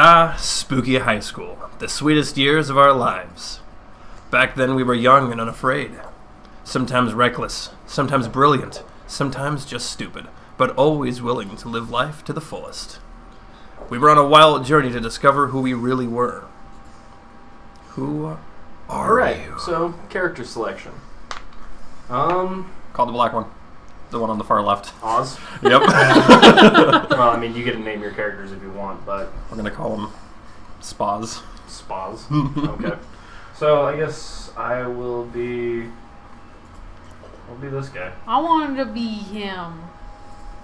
Ah, spooky high school. The sweetest years of our lives. Back then we were young and unafraid. Sometimes reckless, sometimes brilliant, sometimes just stupid, but always willing to live life to the fullest. We were on a wild journey to discover who we really were. Who are you? So, character selection. Call the black one. The one on the far left. Oz? Yep. Well, I mean, you get to name your characters if you want, but... We're going to call them Spas. Spas. Okay. So, I guess I will be... I'll be this guy. I wanted to be him.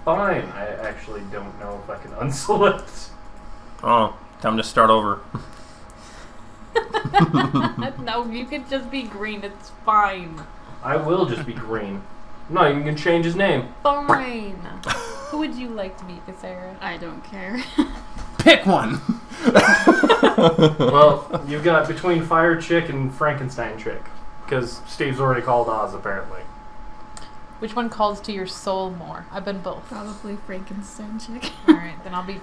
Fine. I actually don't know if I can unselect. Oh, time to start over. No, you could just be green. It's fine. I will just be green. I'm not even going to change his name. Fine. Who would you like to be, Casara? I don't care. Pick one! Well, you've got between Fire Chick and Frankenstein Chick. Because Steve's already called Oz, apparently. Which one calls to your soul more? I've been both. Probably Frankenstein chick. Alright, then I'll be...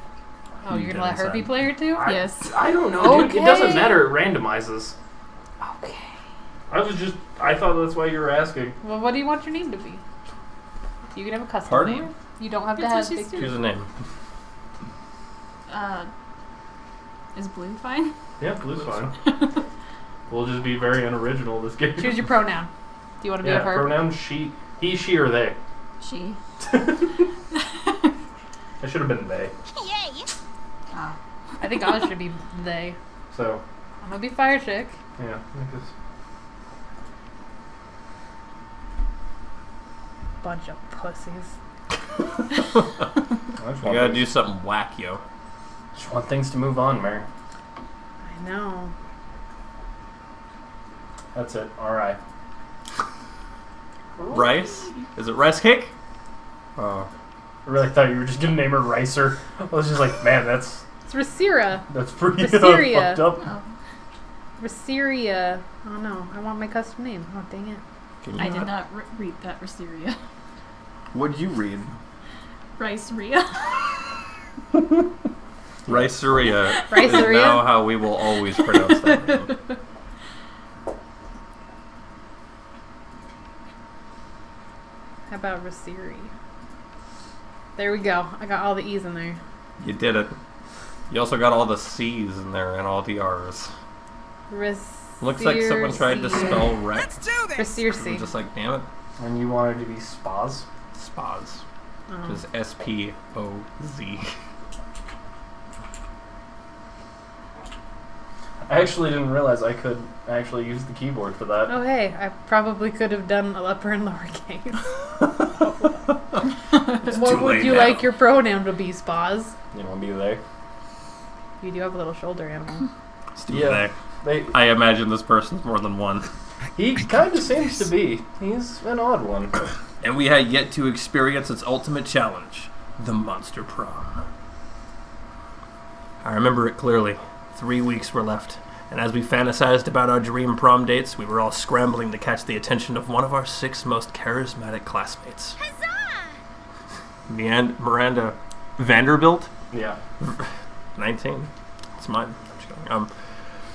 Oh, you're gonna let her be player too? Yes. I don't know, dude. Okay. It doesn't matter. It randomizes. Okay. I thought that's why you were asking. Well, what do you want your name to be? You can have a custom Pardon? name. You don't have to That's have... what she's big- doing. Choose a name. Is blue fine? Yeah, blue's fine. We'll just be very unoriginal this game. Choose your pronoun. Do you want to be Yeah, a her? pronoun she, or they. She. I should have been they. Oh. I think I should be they. So, I'm gonna be Fire Chick. yeah. I guess. Bunch of pussies. You gotta do something whack, yo. Just want things to move on, Mary. I know. That's it. All right. Rice? Is it rice cake? Oh. I really thought you were just gonna name her Ricer. I was just like, man, that's It's Racira. pretty Viseria. fucked up. Oh, Raciria. Oh no, I want my custom name. Oh dang it. Can you I did not read that Riceria. What'd you read? Riceria. Riceria. Is Riceria? now how we will always pronounce that name. How about Raciri? There we go. I got all the E's in there. You did it. You also got all the C's in there and all the R's. Looks like someone tried to spell Rex. I'm Racirci. just like, damn it. And you wanted to be Spas? Spas. Oh. Just S-P-O-Z. I actually didn't realize I could actually use the keyboard for that. Oh hey, I probably could have done a upper and lowercase. What too would late you now. like your pronoun to be, Spas? You want to be there? You do have a little shoulder animal. Steve Yeah. there. I imagine this person's more than one. He kind of seems to be. He's an odd one. And we had yet to experience its ultimate challenge, the Monster Prom. I remember it clearly. 3 weeks were left, and as we fantasized about our dream prom dates, we were all scrambling to catch the attention of one of our 6 most charismatic classmates. Miranda Vanderbilt? Yeah. 19. It's mine. I'm just kidding.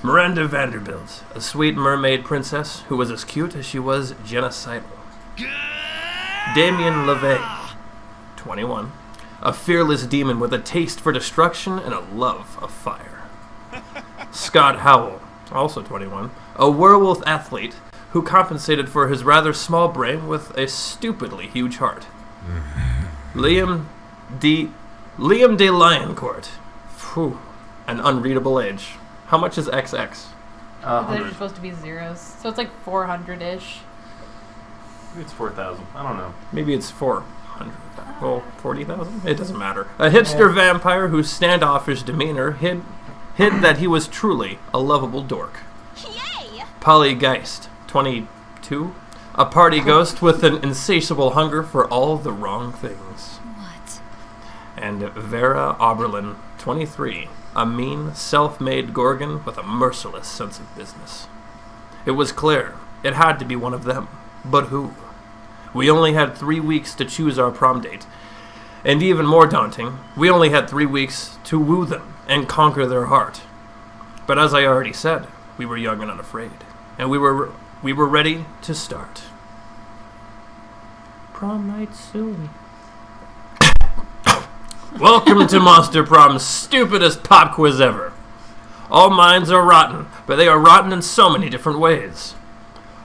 Miranda Vanderbilt, a sweet mermaid princess who was as cute as she was genocidal. Damien LeVay, 21, a fearless demon with a taste for destruction and a love of fire. Scott Howell, also 21, a werewolf athlete who compensated for his rather small brain with a stupidly huge heart. Liam de Lioncourt, phew, an unreadable age. How much is XX? Those are 100. supposed to be zeros, so it's like 400-ish. It's 4,000. I don't know. Maybe it's 400. Well, 40,000? It doesn't matter. A hipster vampire whose standoffish demeanor hid that he was truly a lovable dork. Polly Geist, 22, a party ghost with an insatiable hunger for all the wrong things. What? And Vera Oberlin, 23, a mean, self-made Gorgon with a merciless sense of business. It was clear. It had to be one of them. But who? We only had 3 weeks to choose our prom date, And even more daunting, we only had 3 weeks to woo them and conquer their heart. But as I already said, we were young and unafraid, and we were ready to start. Prom night soon. Welcome to Monster Prom's stupidest pop quiz ever. All minds are rotten, but they are rotten in so many different ways.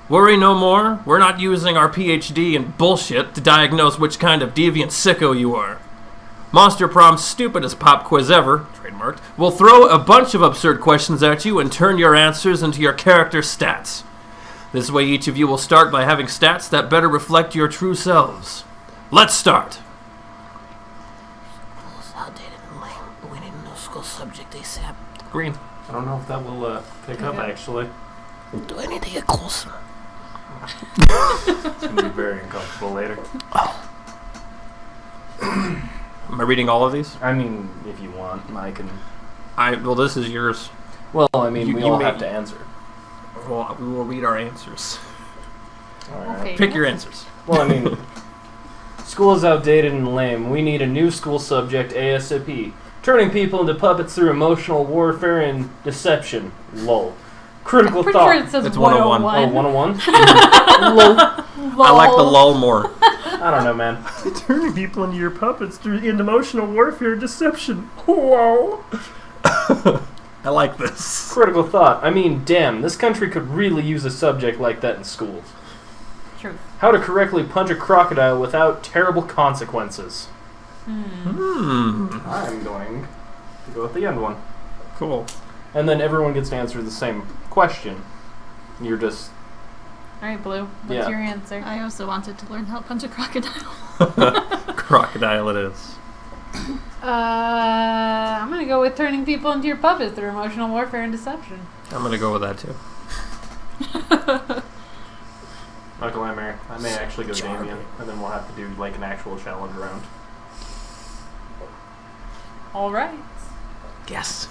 Worry no more, we're not using our PhD in bullshit to diagnose which kind of deviant sicko you are. Monster Prom's stupidest pop quiz ever, trademarked, will throw a bunch of absurd questions at you and turn your answers into your character stats. This way each of you will start by having stats that better reflect your true selves. Let's start! We need a new school subject ASAP. Green. I don't know if that will pick up, actually. Do I need to get closer? It's going to be very uncomfortable later. Am I reading all of these? I mean, if you want, I can... Well, this is yours. Well, I mean, You- we you all may- have to answer. Well, we will read our answers. Alright. Okay. Pick your answers. Well, I mean, school is outdated and lame. We need a new school subject ASAP. Turning people into puppets through emotional warfare and deception. Lol. Critical I'm pretty thought. sure it says It's 101. 101. Oh, 101? Lol. I like the lull more. I don't know, man. Turning people into your puppets through emotional warfare deception. Whoa. I like this. Critical thought. I mean, damn, this country could really use a subject like that in schools. Truth. How to correctly punch a crocodile without terrible consequences. Hmm. I'm going to go with the end one. Cool. And then everyone gets to answer the same question. You're just... Alright, Blue. What's Yeah. your answer? I also wanted to learn how to punch a crocodile. Crocodile it is. I'm gonna go with turning people into your puppets through emotional warfare and deception. I'm gonna go with that too. Michael, I may actually go Charming. Damien, and then we'll have to do like an actual challenge round. Alright. Yes.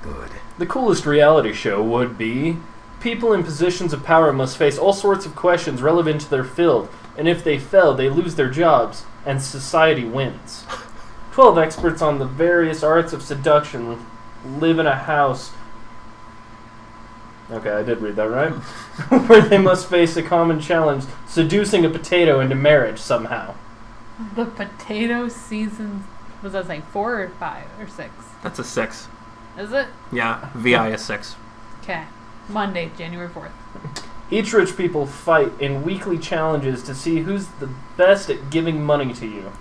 Good. The coolest reality show would be people in positions of power must face all sorts of questions relevant to their field, and if they fail, they lose their jobs, and society wins. 12 experts on the various arts of seduction live in a house. Okay, I did read that right. Where they must face a common challenge, seducing a potato into marriage somehow. The potato season, was that like 4 or 5 or 6? That's a 6. Is it? Yeah, VI is 6. Okay. Monday, January 4th. Each rich people fight in weekly challenges to see who's the best at giving money to you.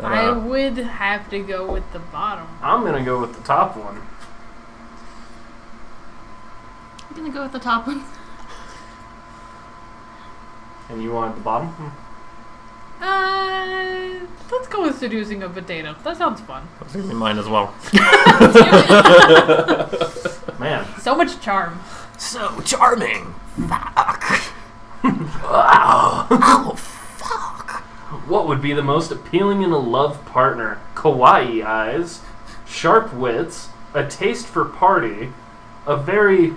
I would have to go with the bottom. I'm gonna go with the top one. I'm gonna go with the top one. And you want the bottom? Let's go with seducing a potato. That sounds fun. That's gonna be mine as well. Man. So much charm. So charming. Fuck. Wow. Oh, fuck. What would be the most appealing in a love partner? Kawaii eyes, sharp wits, a taste for party, a very...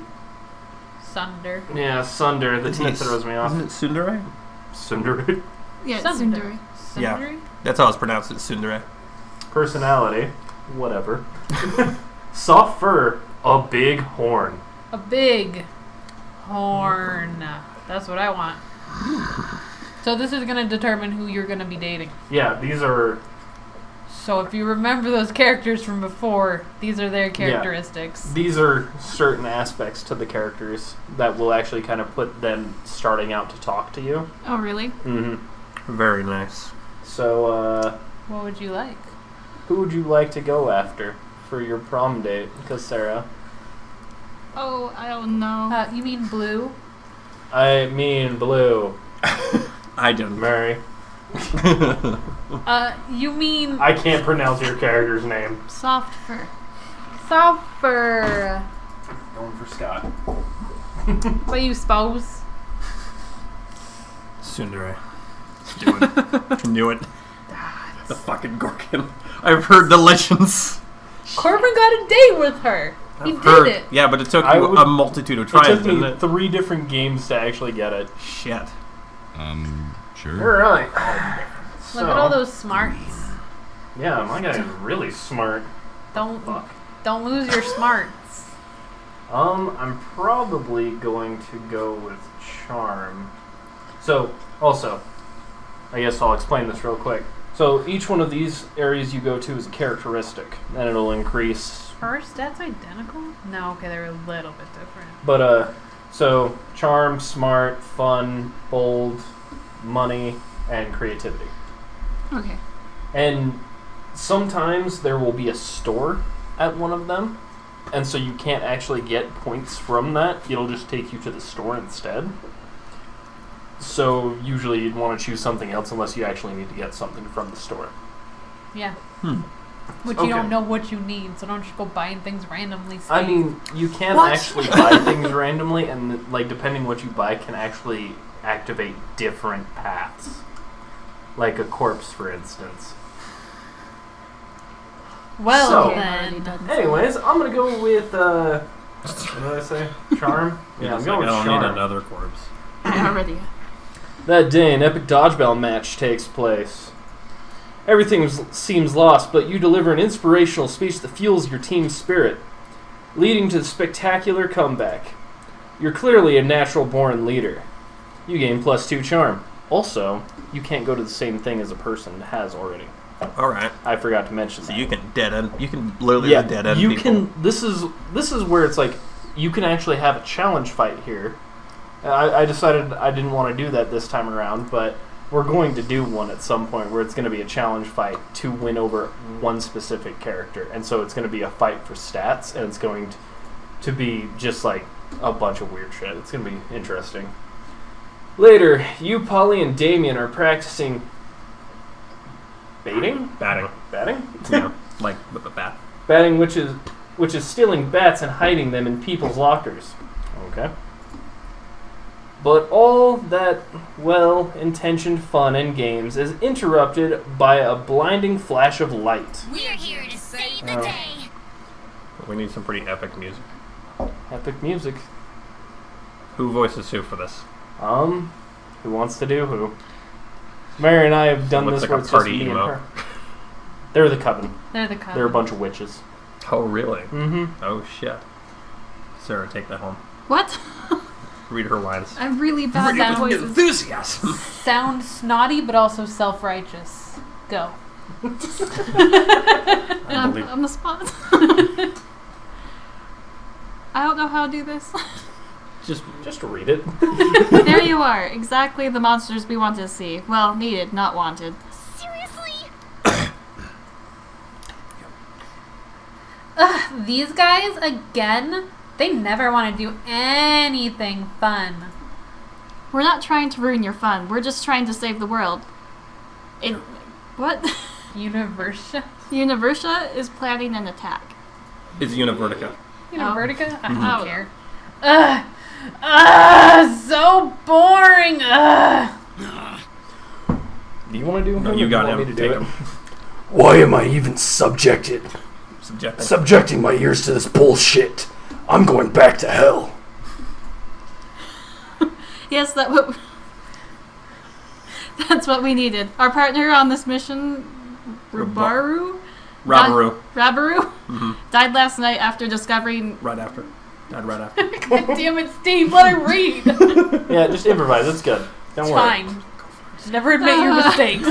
Sunder. Yeah, sunder. The T throws me off. Isn't it tsundere? Sunder. Yeah, it's Sunder. Sundari. Yeah. Sundari? That's how it's pronounced. It's tsundere. Personality. Whatever. Soft fur, a big horn. A big horn. That's what I want. So this is going to determine who you're going to be dating. Yeah, these are... So if you remember those characters from before, these are their characteristics. These are certain aspects to the characters that will actually kind of put them starting out to talk to you. Oh, really? Mm-hmm. Very nice. So, What would you like? who would you like to go after for your prom date? Because Sarah, Oh, I don't know. You mean Blue? I mean Blue, I didn't. Mary. You mean I can't pronounce your character's name. Soft fur. Sulfur? Going for Scott. What you suppose? Tsundere. Let's do it. Knew it. The fucking Gorkin. I've heard the legends. Corbin got a date with her. He I've did heard. it. Yeah, but it took I you would- a multitude of It tries, took didn't me it? 3 different games to actually get it. Shit. Sure. Alright. Look at all those smarts. Yeah, my guy is really smart. Don't lose your smarts. I'm probably going to go with charm. So, also, I guess I'll explain this real quick. So, each one of these areas you go to is a characteristic, and it'll increase. Are our stats identical? No, okay, they're a little bit different. But, so, charm, smart, fun, bold, money, and creativity. Okay. And sometimes there will be a store at one of them, and so you can't actually get points from that. It'll just take you to the store instead. So usually you'd want to choose something else unless you actually need to get something from the store. Yeah. Which Okay. you don't know what you need, so don't just go buying things randomly. Steve. I mean, you can What? actually buy things randomly, and like depending what you buy can actually activate different paths. Like a corpse, for instance. Well So- then. Anyways, I'm gonna go with what did I say? Charm? Yeah, I'm going with I don't charm. need another corpse. I already. That day, an epic dodgeball match takes place. Everything seems lost, but you deliver an inspirational speech that fuels your team's spirit, leading to a spectacular comeback. You're clearly a natural-born leader. You gain +2 charm. Also, you can't go to the same thing as a person has already. All right. I forgot to mention So that. you can dead end. You can literally Yeah, dead end you people. can. This is where it's like you can actually have a challenge fight here. I decided I didn't want to do that this time around, but we're going to do one at some point where it's going to be a challenge fight to win over one specific character, and so it's going to be a fight for stats, and it's going to be just like a bunch of weird shit. It's going to be interesting. Later, you, Polly, and Damien are practicing baiting. Batting. Batting. Yeah, like with a bat. Batting, which is stealing bats and hiding them in people's lockers. Okay. But all that well-intentioned fun and games is interrupted by a blinding flash of light. We're here to save the Oh. day. We need some pretty epic music. Epic music. Who voices who for this? Who wants to do who? Mary and I have done Looks this like where a it's just party me and emo. her. They're the coven. They're the coven. They're a bunch of witches. Oh, really? Mm-hmm. Oh, shit. Sarah, take that home. What? Read her lines. I'm really bad at Sounds- voices. Enthusiasm. Sound snotty, but also self-righteous. Go. I believe. On the spot. I don't know how to do this. Just read it. There you are. Exactly the monsters we want to see. Well, needed, not wanted. Seriously? Ugh, these guys, again, they never want to do anything fun. We're not trying to ruin your fun. We're just trying to save the world. What? Universia? Universia is planning an attack. It's Univertica. Universica? I Oh. don't care. Ugh. Ugh, so boring. Ugh. Do you want to do him? No, or you got want him. me to Take do him. Why am I even subjecting my ears to this bullshit? I'm going back to hell. Yes, that's what we needed. Our partner on this mission, Rabaru? Rabaru. Rabaru? Mm-hmm. Died last night after discovering... Right after. Died right after. God damn it, Steve, let her read. Yeah, just improvise. It's good. Don't It's worry. fine. Just never admit your mistakes.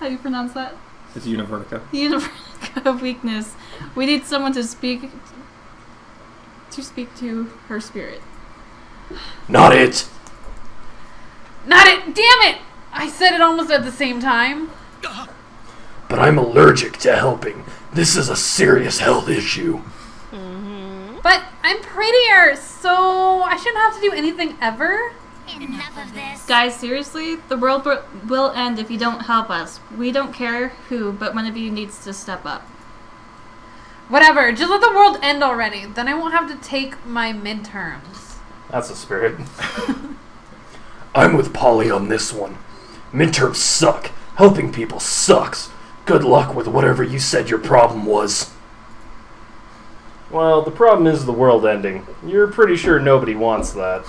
How do you pronounce that? It's Univertica. Universe of weakness. We need someone to speak to her spirit. Not it. Not it. Damn it. I said it almost at the same time. But I'm allergic to helping. This is a serious health issue. But I'm prettier, so I shouldn't have to do anything ever. Enough of this. Guys, seriously, the world will end if you don't help us. We don't care who, but one of you needs to step up. Whatever, just let the world end already. Then I won't have to take my midterms. That's the spirit. I'm with Polly on this one. Midterms suck. Helping people sucks. Good luck with whatever you said your problem was. Well, the problem is the world ending. You're pretty sure nobody wants that.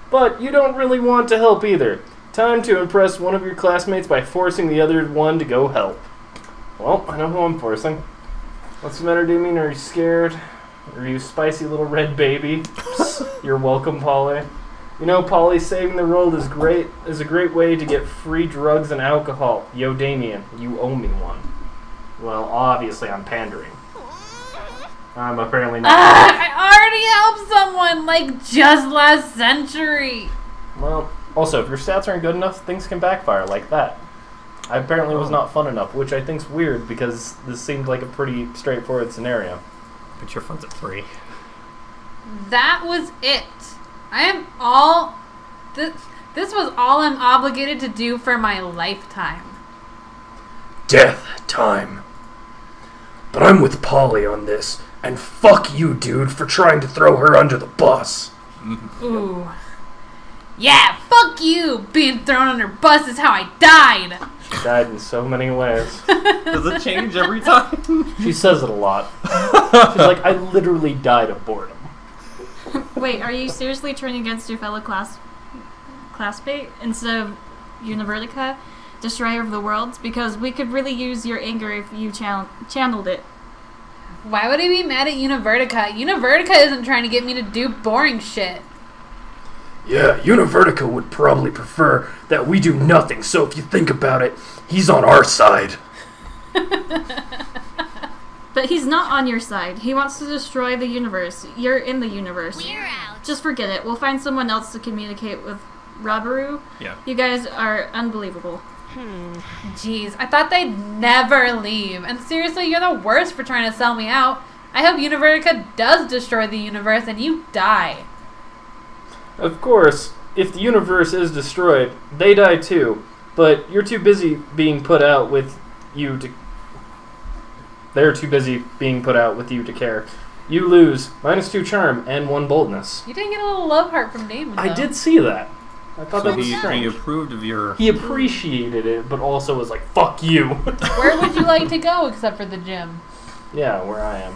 But you don't really want to help either. Time to impress one of your classmates by forcing the other one to go help. Well, I know who I'm forcing. What's the matter, Damien? Are you scared? Are you spicy little red baby? You're welcome, Polly. You know, Polly, saving the world is a great way to get free drugs and alcohol. Yo, Damien, you owe me one. Well, obviously I'm pandering. I'm apparently not. I already helped someone, like, just last century. Well, also, if your stats aren't good enough, things can backfire like that. I apparently was not fun enough, which I think's weird because this seemed like a pretty straightforward scenario. But your fun's at 3. That was it. I am all... This was all I'm obligated to do for my lifetime. Death time. But I'm with Polly on this, and fuck you, dude, for trying to throw her under the bus. Ooh. Yeah, fuck you! Being thrown under bus is how I died! She died in so many ways. Does it change every time? She says it a lot. She's like, I literally died of boredom. Wait, are you seriously turning against your fellow classmate instead of Univertica, Destroyer of the Worlds? Because we could really use your anger if you channeled it. Why would I be mad at Univertica? Univertica isn't trying to get me to do boring shit. Yeah, Univertica would probably prefer that we do nothing, so if you think about it, he's on our side. But he's not on your side. He wants to destroy the universe. You're in the universe. We're out. Just forget it. We'll find someone else to communicate with. Rabaru, Yeah. you guys are unbelievable. Jeez, I thought they'd never leave. And seriously, you're the worst for trying to sell me out. I hope Univertica does destroy the universe and you die. Of course, if the universe is destroyed, they die too. But you're too busy being put out with you to... They're too busy being put out with you to care. You lose -2 charm and 1 boldness. You didn't get a little love heart from Damon, though. I did see that. I thought So that was he strange. approved of your... He appreciated it, but also was like, fuck you. Where would you like to go except for the gym? Yeah, where I am.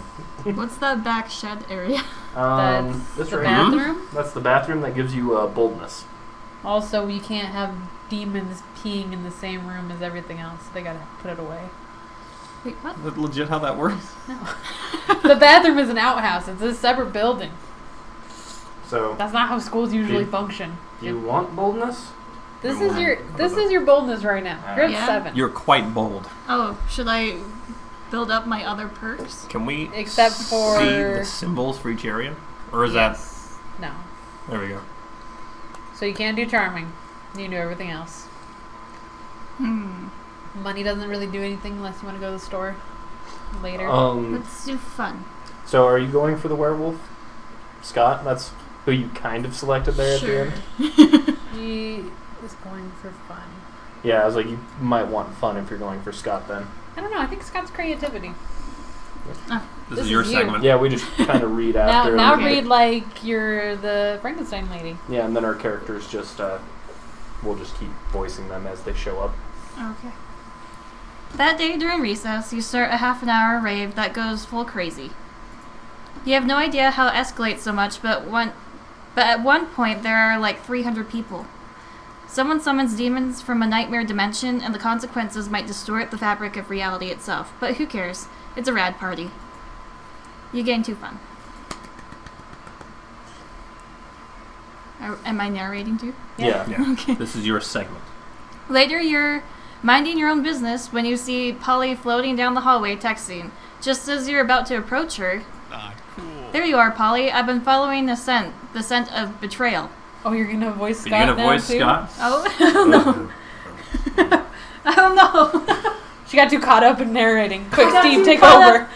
What's that back shed area? That's This the right here. bathroom? That's the bathroom that gives you boldness. Also, you can't have demons peeing in the same room as everything else. They gotta put it away. Wait, what? Is that legit how that works? The bathroom is an outhouse. It's a separate building. So, That's not how schools usually Do- function. do you want boldness? This is your boldness right now. You're at Yeah. 7. You're quite bold. Oh, should I build up my other perks? Can we Except for- see the symbols for each area? Or is No. that... There we go. So you can't do charming. You can do everything else. Money doesn't really do anything unless you want to go to the store later. Let's do fun. So are you going for the werewolf? Scott? That's who you kind of selected there at the end? He is going for fun. Yeah, I was like, you might want fun if you're going for Scott then. I don't know. I think Scott's creativity. This This is your is you. segment. Yeah, we just kind of read after. Now and- read like you're the Frankenstein lady. Yeah, and then our characters just, we'll just keep voicing them as they show up. Okay. That day during recess, you start a half-an-hour rave that goes full crazy. You have no idea how it escalates so much, but at one point there are like 300 people. Someone summons demons from a nightmare dimension, and the consequences might distort the fabric of reality itself. But who cares? It's a rad party. You getting too fun. Am I narrating too? Yeah. Yeah. Okay. This is your segment. Later, you're minding your own business when you see Polly floating down the hallway texting. Just as you're about to approach her, there you are, Polly. I've been following the scent of betrayal. Oh, you're gonna voice Are Scott you gonna now voice too? Scott? Oh, I don't know. I don't know. She got too caught up in narrating. Quick, got Steve, too take caught over.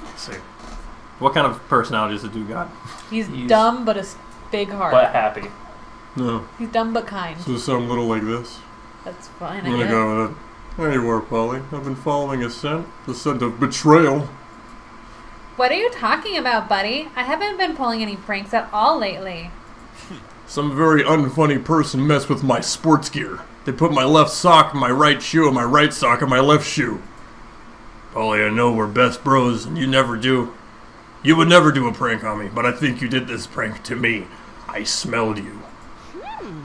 Let's see. What kind of personalities have you got? He's He's- dumb but a big heart. But happy. No, He's dumb but kind. so something little like this. That's fine. I'm I gonna guess. go with it. There you are, Polly. I've been following a scent. The scent of betrayal. What are you talking about, buddy? I haven't been pulling any pranks at all lately. Some very unfunny person messed with my sports gear. They put my left sock in my right shoe and my right sock in my left shoe. Polly, I know we're best bros and you never do. You would never do a prank on me, but I think you did this prank to me. I smelled you.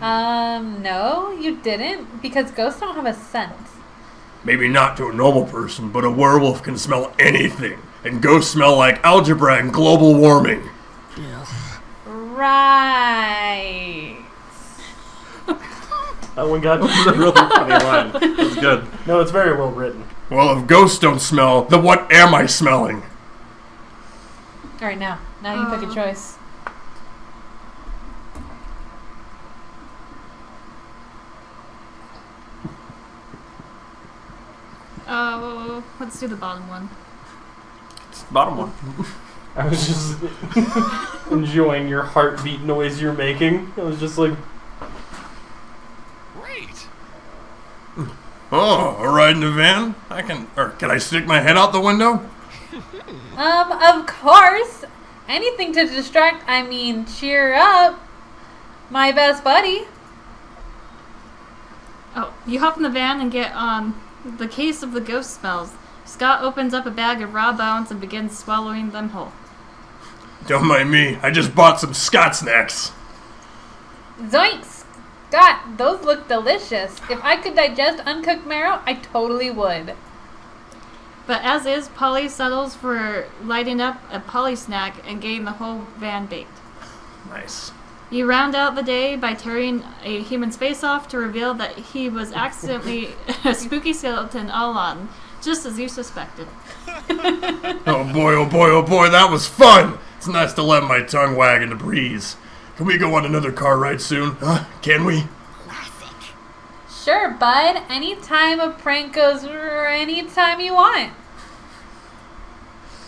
No, you didn't, because ghosts don't have a scent. Maybe not to a normal person, but a werewolf can smell anything. And ghosts smell like algebra and global warming. Right. That one got That's a really funny line. That's good. No, it's very well written. Well, if ghosts don't smell, then what am I smelling? Alright, now you pick a choice. Let's do the bottom one. It's the bottom one. I was just enjoying your heartbeat noise you're making. I was just like, Great. Oh, a ride in a van? Can I stick my head out the window? Of course. Anything to distract, cheer up. My best buddy. Oh, you hop in the van and get on the case of the ghost smells. Scott opens up a bag of raw bones and begins swallowing them whole. Don't mind me, I just bought some Scott snacks. Zoinks! Scott, those look delicious. If I could digest uncooked marrow, I totally would. But as is, Polly settles for lighting up a Polly snack and getting the whole van baked. Nice. You round out the day by tearing a human's face off to reveal that he was accidentally a spooky skeleton all along, just as you suspected. Oh boy, that was fun! It's nice to let my tongue wag in the breeze. Can we go on another car ride soon? Can we? Classic. Sure, bud. Anytime a prank goes, anytime you want.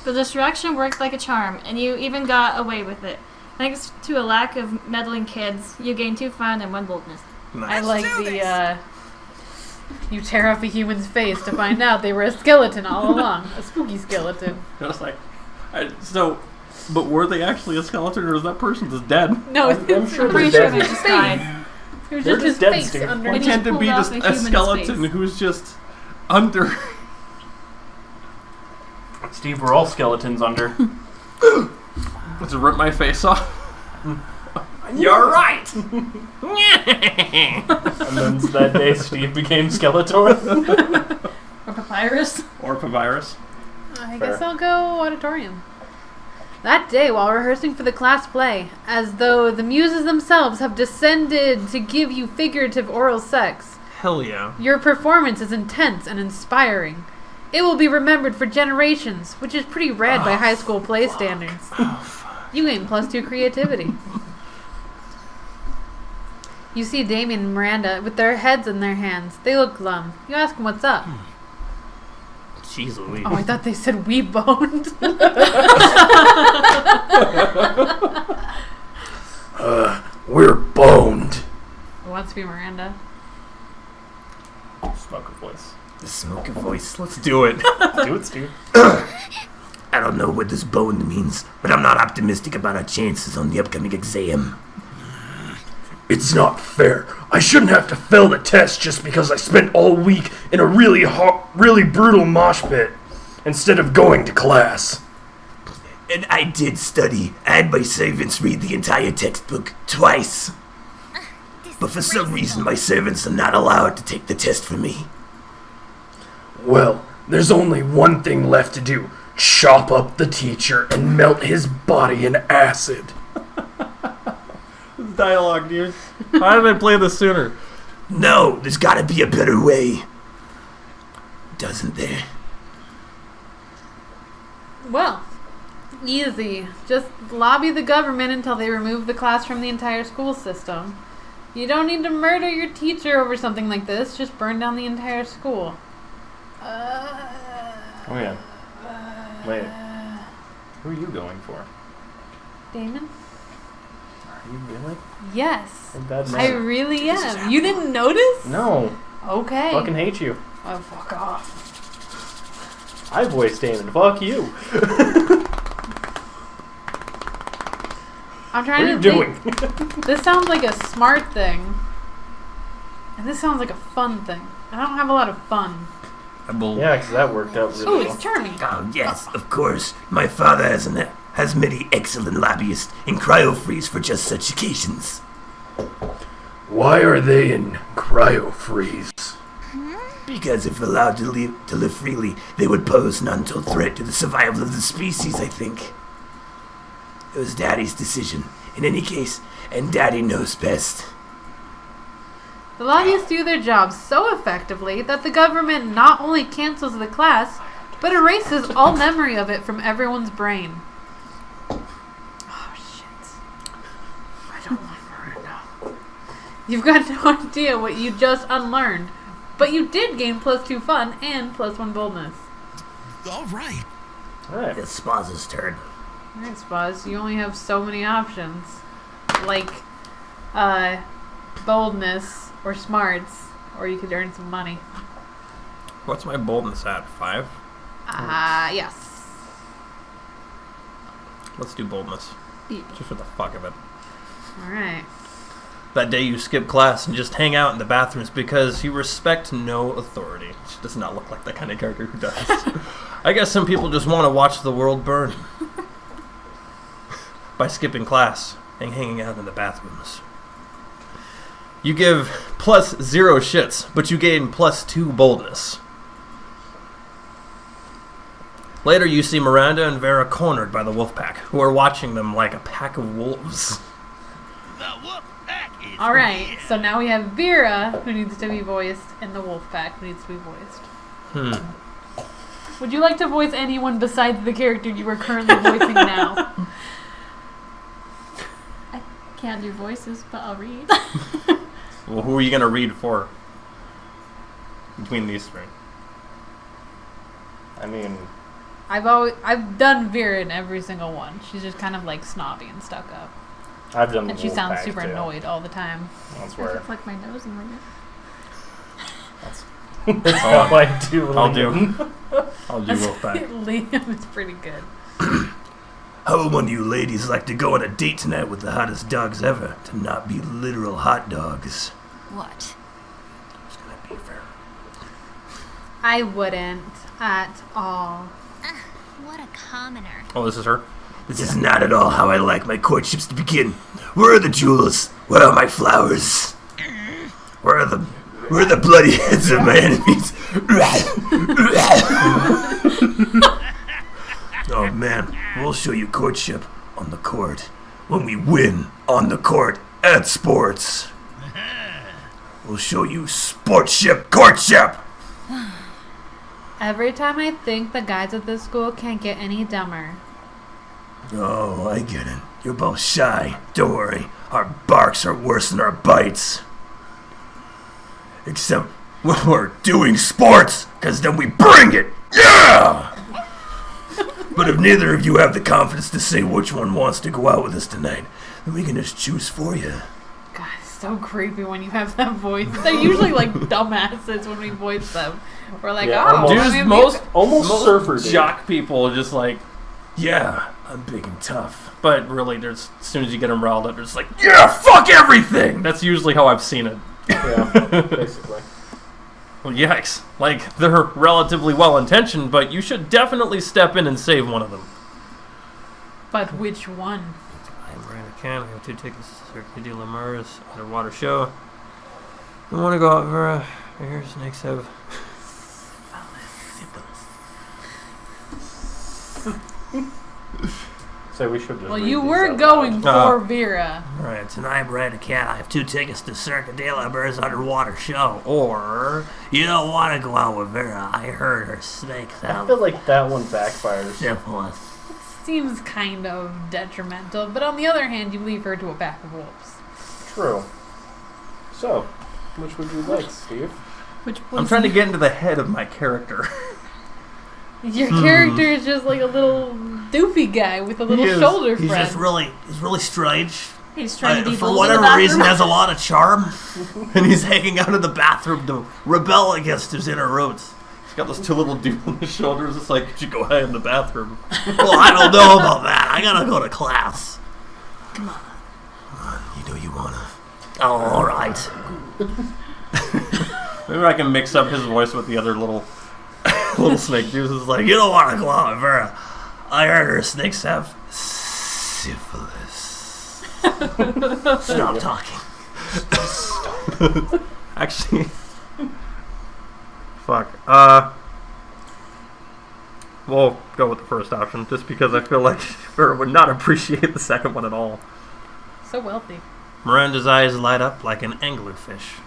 The distraction worked like a charm, and you even got away with it. Thanks to a lack of meddling kids, you gained 2 fun and 1 boldness. I like the, you tear off a human's face to find out they were a skeleton all along. A spooky skeleton. Just like, but were they actually a skeleton, or is that person just dead? No, I'm sure pretty they're sure dead. they just died. It was They're just his just dead, face Steve. Why underneath. can't it pulled be off just a a human's skeleton face. who's just under? Steve, we're all skeletons under. Let's rip my face off. You're right! And then that day, Steve became Skeletor. Or papyrus. Or Papyrus. I Fair. guess I'll go auditorium. That day, while rehearsing for the class play, as though the muses themselves have descended to give you figurative oral sex, Hell yeah. your performance is intense and inspiring. It will be remembered for generations, which is pretty rad by high school play standards. You gain +2 creativity. You see Damien and Miranda with their heads in their hands. They look glum. You ask them what's up. Jeez Louise. Oh, I thought they said we boned. We're boned. Who wants to be Miranda? Smoker voice. The smoky voice. Let's do it. Do it, Steve. I don't know what this bone means, but I'm not optimistic about our chances on the upcoming exam. It's not fair. I shouldn't have to fail the test just because I spent all week in a really brutal mosh pit instead of going to class. And I did study. I had my servants read the entire textbook twice. But for some reason, my servants are not allowed to take the test for me. Well, there's only one thing left to do. Chop up the teacher and melt his body in acid. This dialogue, dude. Why did I play this sooner? No, there's gotta be a better way. Doesn't there? Well, easy. Just lobby the government until they remove the class from the entire school system. You don't need to murder your teacher over something like this. Just burn down the entire school. Oh, yeah. Wait. Who are you going for? Damon? Are you really? Yes. Ain't that I nice? really am. You didn't notice? No. Okay. Fucking hate you. Oh, fuck off. I voiced Damon. Fuck you. I'm What trying are you to doing? think. This sounds like a smart thing. And this sounds like a fun thing. I don't have a lot of fun. Yeah, because that worked out really Oh, well. it's charming. Oh, yes, of course. My father has has many excellent lobbyists in cryo-freeze for just such occasions. Why are they in cryo-freeze? Because if allowed to live freely, they would pose an untold threat to the survival of the species, I think. It was Daddy's decision, in any case, and Daddy knows best. The lobbyists do their jobs so effectively that the government not only cancels the class, but erases all memory of it from everyone's brain. Oh, shit. I don't like it right now. You've got no idea what you just unlearned, but you did gain +2 fun and +1 boldness. All right. Alright. It's Spaz's turn. Alright, Spaz, you only have so many options. Like, boldness or smarts, or you could earn some money. What's my boldness at? 5? Yes. Let's do boldness. Just for the fuck of it. Alright. That day you skip class and just hang out in the bathrooms because you respect no authority. She does not look like that kind of character who does. I guess some people just want to watch the world burn. By skipping class and hanging out in the bathrooms. You give +0 shits, but you gain +2 boldness. Later you see Miranda and Vera cornered by the wolf pack, who are watching them like a pack of wolves. The wolf pack is Alright, so now we have Vera, who needs to be voiced, and the wolf pack, who needs to be voiced. Would you like to voice anyone besides the character you are currently voicing now? I can't do voices, but I'll read. Well, who are you going to read for? Between these three. I mean, I've done Vera in every single one. She's just kind of like snobby and stuck up. I've done the And she wolf sounds pack, super too. annoyed all the time. That's I have to where. pluck my nose and read it. That's all I do. I'll do. Liam. I'll do wolf pack. Liam is pretty good. How would one of you ladies like to go on a date tonight with the hottest dogs ever, to not be literal hot dogs? What? It's gonna be fair. I wouldn't at all. What a commoner. Oh, this is her? This is not at all how I like my courtships to begin. Where are the jewels? Where are my flowers? Where are the bloody heads of my enemies? Oh man, we'll show you courtship on the court. When we win on the court at sports. We'll show you sportship courtship! Every time I think the guys at this school can't get any dumber. Oh, I get it. You're both shy. Don't worry. Our barks are worse than our bites. Except when we're doing sports, because then we bring it! Yeah! But if neither of you have the confidence to say which one wants to go out with us tonight, then we can just choose for you. God, it's so creepy when you have that voice. They're usually like dumbasses when we voice them. We're like, Yeah, oh, almost. I Dude, mean, Almost surfer dude. jock people are just like, Yeah, I'm big and tough. but really, there's as soon as you get them riled up, they're just like, Yeah, fuck everything! that's usually how I've seen it. Yeah, basically. Well, yikes. Like, they're relatively well-intentioned, but you should definitely step in and save one of them. But which one? I'm Brandon Can. I have 2 tickets to Cirque du Lemurs underwater show. I want to go out for I hear snakes have... So we should just. Well, read you these were out going loud. for Vera. Alright, tonight Brandon Cat, I have 2 tickets to Cirque du Lemurs underwater show. Or... You don't want to go out with Vera. I heard her snakes I have feel like that one backfires. syphilis. Seems kind of detrimental, but on the other hand, you leave her to a pack of wolves. True. So, which would you like, Steve? Which I'm was trying to get into the head of my character. your character is just like a little doofy guy with a little He is. shoulder He's friend. just he's really strange. He's trying to be For bold in the whatever bathroom. reason, has a lot of charm. And he's hanging out in the bathroom to rebel against his inner roots. He's got those 2 little dudes on his shoulders. It's like, you should go hide in the bathroom. Well, I don't know about that. I gotta go to class. Come on. You know you wanna. Oh, alright. Maybe I can mix up his voice with the other little snake dudes. It's like, You don't wanna go out with Vera. I heard her snakes have syphilis. Stop talking. Actually, fuck. We'll go with the first option, just because I feel like Vera would not appreciate the second one at all. So wealthy. Miranda's eyes light up like an anglerfish.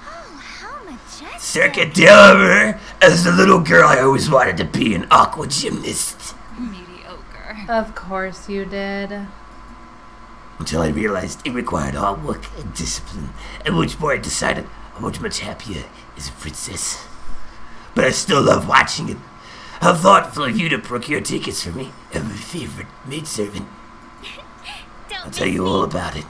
Oh, how majestic. Circa Delaware, as a little girl, I always wanted to be an aqua gymnast. Mediocre. Of course you did. Until I realized it required hard work and discipline, at which point I decided I was much happier as a princess. But I still love watching it. How thoughtful of you to procure tickets for me and my favorite maidservant. I'll tell you all about it.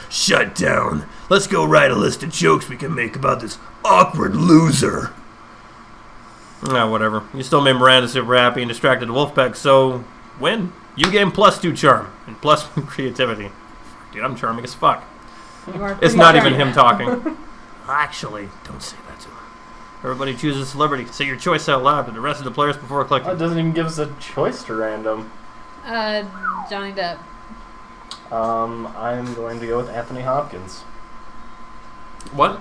Shut down. Let's go write a list of jokes we can make about this awkward loser. Ah, whatever. You still made Miranda super happy and distracted Wolfpack, so win. You gain +2 charm and +1 creativity. Dude, I'm charming as fuck. You are It's pretty not sure. even him talking. Actually, don't say that to him. Everybody chooses a celebrity. Say your choice out loud to the rest of the players before clicking. It doesn't even give us a choice to random. Johnny Depp. I'm going to go with Anthony Hopkins. What?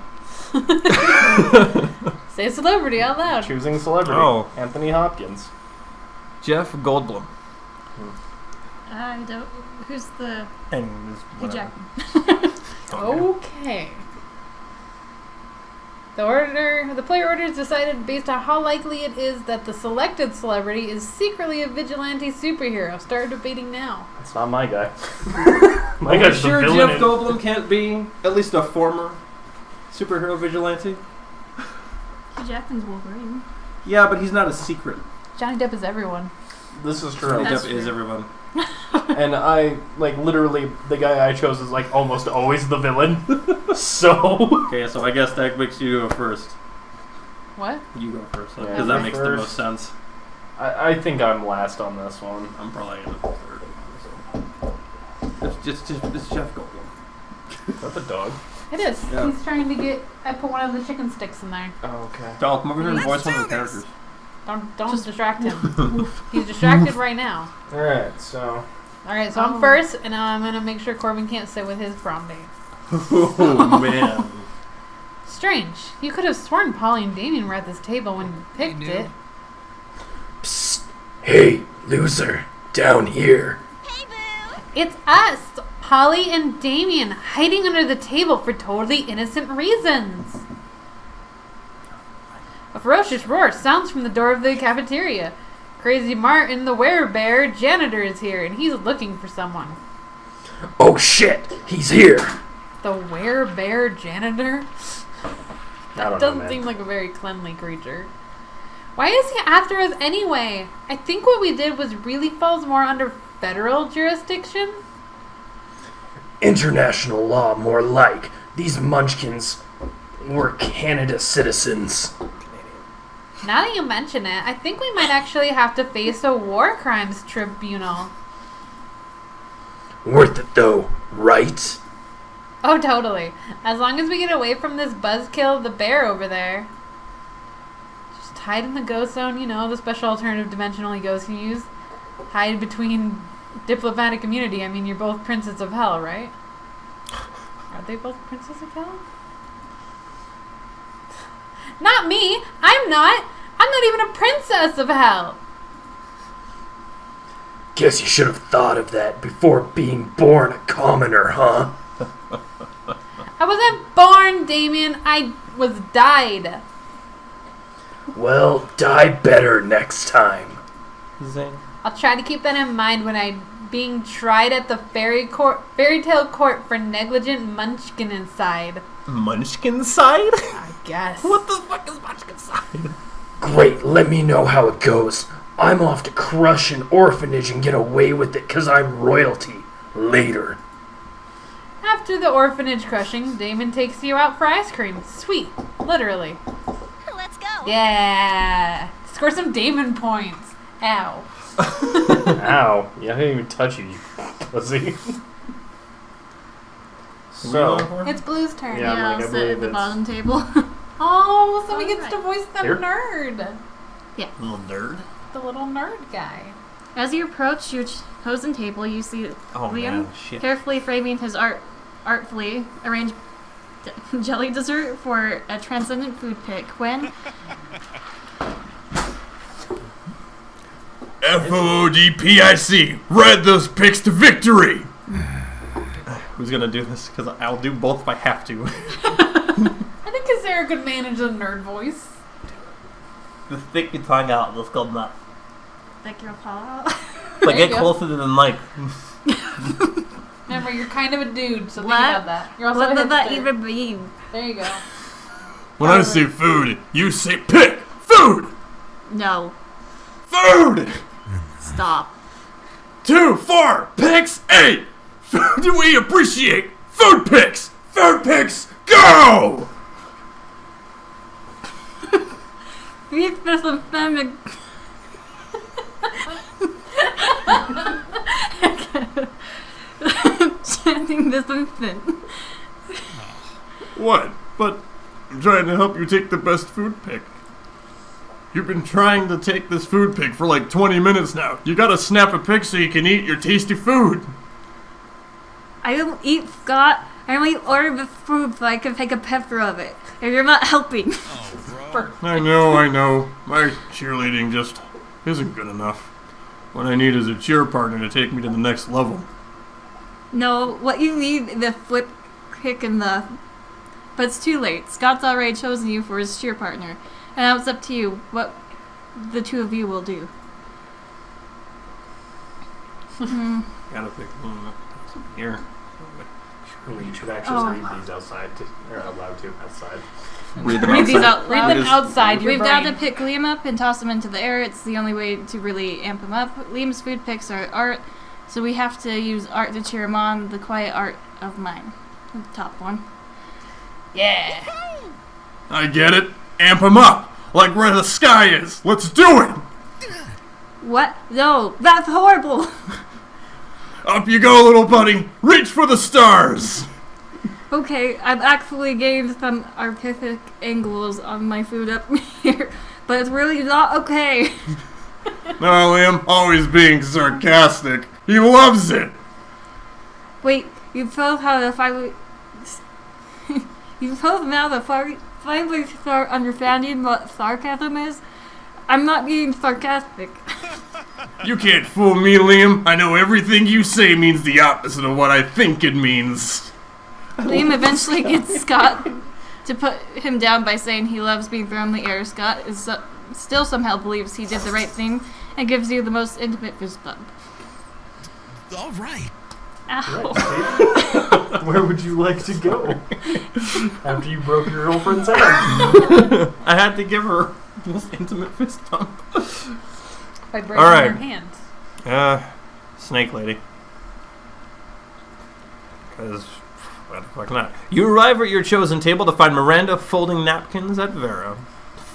Say celebrity out loud. Choosing celebrity. Oh. Anthony Hopkins. Jeff Goldblum. I don't. Who's the And Hugh Jackman? Okay. The player order is decided based on how likely it is that the selected celebrity is secretly a vigilante superhero. Start debating now. That's not my guy. Are you guy's the sure villain Jeff in- Goldblum can't be at least a former superhero vigilante? Hugh Jackman's Wolverine. Yeah, but he's not a secret. Johnny Depp is everyone. This is Johnny true. That's Depp is true. everyone. And I, literally, the guy I chose is, almost always the villain. So... Okay, so I guess that makes you go first. What? You go first, Yeah, because that me makes the first. most sense. I think I'm last on this one. I'm probably in the third. So. It's Jeff Goldblum. That's a dog. It is. Yeah. He's trying to get. I put one of the chicken sticks in there. Oh, okay. Doll, come over here and Let's voice one of the do this. characters. Don't Just- distract him. He's distracted right now. Alright, so... All right, so I'm first, and now I'm gonna make sure Corbin can't sit with his prom date. Oh, man. Strange. You could have sworn Polly and Damien were at this table when you picked knew. it. Psst. Hey, loser. Down here. Hey, boo. It's us, Polly and Damien, hiding under the table for totally innocent reasons. A ferocious roar sounds from the door of the cafeteria. Crazy Martin, the werebear janitor, is here, and he's looking for someone. Oh shit, he's here. The werebear janitor? I That don't know, doesn't man. seem like a very cleanly creature. Why is he after us anyway? I think what we did was really falls more under federal jurisdiction. International law, more like. These munchkins were Canada citizens. Now that you mention it, I think we might actually have to face a war crimes tribunal. Worth it though, right? Oh, totally. As long as we get away from this buzzkill, the bear over there. Just hide in the ghost zone, you know, the special alternative dimension only ghosts can use. Hide between diplomatic immunity. I mean, you're both princes of hell, right? Are they both princes of hell? Not me. I'm not. I'm not even a princess of hell. Guess you should have thought of that before being born a commoner, huh? I wasn't born, Damien. I was died. Well, die better next time. Zing. I'll try to keep that in mind when I'm being tried at the fairy tale court for negligent munchkin inside. Munchkin side? I guess. What the fuck is Munchkin side? Great, let me know how it goes. I'm off to crush an orphanage and get away with it 'cause I'm royalty. Later. After the orphanage crushing, Damon takes you out for ice cream. Sweet. Literally. Let's go. Yeah. Score some Damon points. Ow. Ow. Yeah, I didn't even touch you, pussy. So, It's Blue's turn. Yeah, Yeah, I I'll sit believe at the it's- bottom table. Oh, so he gets to Alright. voice the Here. nerd. Little nerd. The little nerd guy. As you approach your chosen table, you see Oh Liam man, shit. carefully framing his artfully arranged jelly dessert for a transcendent food pick when FOODPIC, ride those picks to victory! Who's gonna do this? Because I'll do both if I have to. I think Casara could manage a nerd voice. Just stick your tongue out. Let's go nuts. like your paw. Like, There you get go. closer to the mic. Remember, you're kind of a dude, so think What? about that. You're also What a does that hipster. even mean? There you go. When I say food, you say pick! Food! No. Food! Stop. 2, 4, picks, 8! Food do we appreciate? Food picks! Food picks, go! Beef is a feminine. Chanting this infant. What? But I'm trying to help you take the best food pick. You've been trying to take this food pick for like 20 minutes now. You gotta snap a pic so you can eat your tasty food. I don't eat, Scott. I only order the food so I can take a picture of it. And you're not helping. I know. My cheerleading just isn't good enough. What I need is a cheer partner to take me to the next level. No, what you need is the flip kick and the... But it's too late. Scott's already chosen you for his cheer partner. And now it's up to you what the two of you will do. Gotta pick here. Surely you should actually Oh. read these outside, or out loud too, outside. Read them Read these outside. out Read loud. them outside your We've brain. got to pick Liam up and toss him into the air. It's the only way to really amp him up. Liam's food picks are art, so we have to use art to cheer him on. The quiet art of mine. The top one. Yeah. I get it. Amp him up. Like where the sky is. Let's do it. What? No, that's horrible! Up you go, little buddy. Reach for the stars. Okay, I've actually gained some artistic angles on my food up here, but it's really not okay. No, Liam, always being sarcastic. He loves it. Wait, you felt how the finally... you felt now the finally start understanding what sarcasm is? I'm not being sarcastic. You can't fool me, Liam. I know everything you say means the opposite of what I think it means. Liam eventually gets Scott to put him down by saying he loves being thrown in the air. Scott is still somehow believes he did the right thing and gives you the most intimate fist bump. All right. Ow. Where would you like to go? After you broke your girlfriend's hand. I had to give her the most intimate fist bump. By breaking All right. your hand. Snake lady. Because, why the fuck not? You arrive at your chosen table to find Miranda folding napkins at Vera.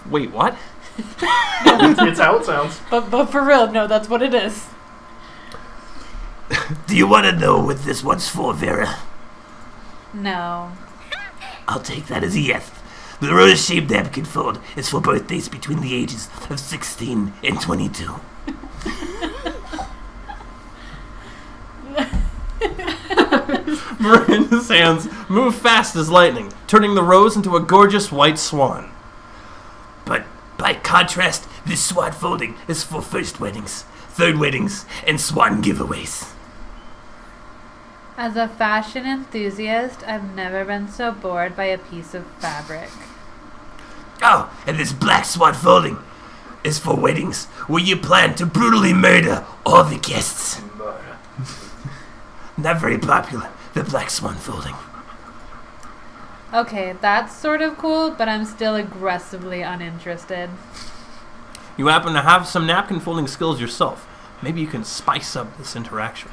Wait, what? It's how it sounds. But for real, no, that's what it is. Do you want to know what this one's for, Vera? No. I'll take that as a yes. The rose-shaped napkin fold is for birthdays between the ages of 16 and 22. Miranda's hands move fast as lightning, turning the rose into a gorgeous white swan. But by contrast, this swan folding is for first weddings, third weddings, and swan giveaways. As a fashion enthusiast, I've never been so bored by a piece of fabric. Oh, and this black swan folding is for weddings where you plan to brutally murder all the guests. Not very popular, the black swan folding. Okay, that's sort of cool, but I'm still aggressively uninterested. You happen to have some napkin folding skills yourself. Maybe you can spice up this interaction.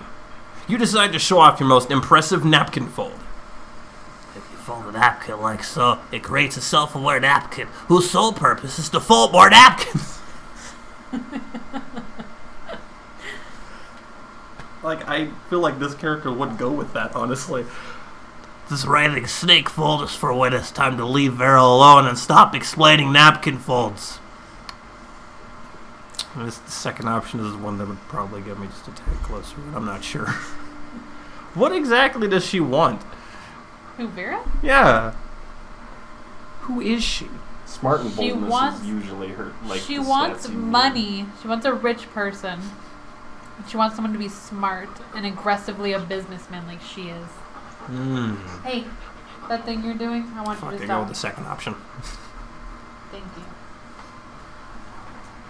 You decide to show off your most impressive napkin fold. If you fold a napkin like so, it creates a self-aware napkin whose sole purpose is to fold more napkins. Like, I feel like this character would go with that, honestly. This writhing snake fold is for when it's time to leave Vera alone and stop explaining napkin folds. This second option is the one that would probably get me just a tad closer, but I'm not sure. What exactly does she want? Who, Vera? Yeah. Who is she? Smart and She boldness wants- is usually her. Like She the wants stats you need. money. She wants a rich person. She wants someone to be smart and aggressively a businessman like she is. Hey, that thing you're doing, I want Fuck, you I to go stop. with the second option. Thank you.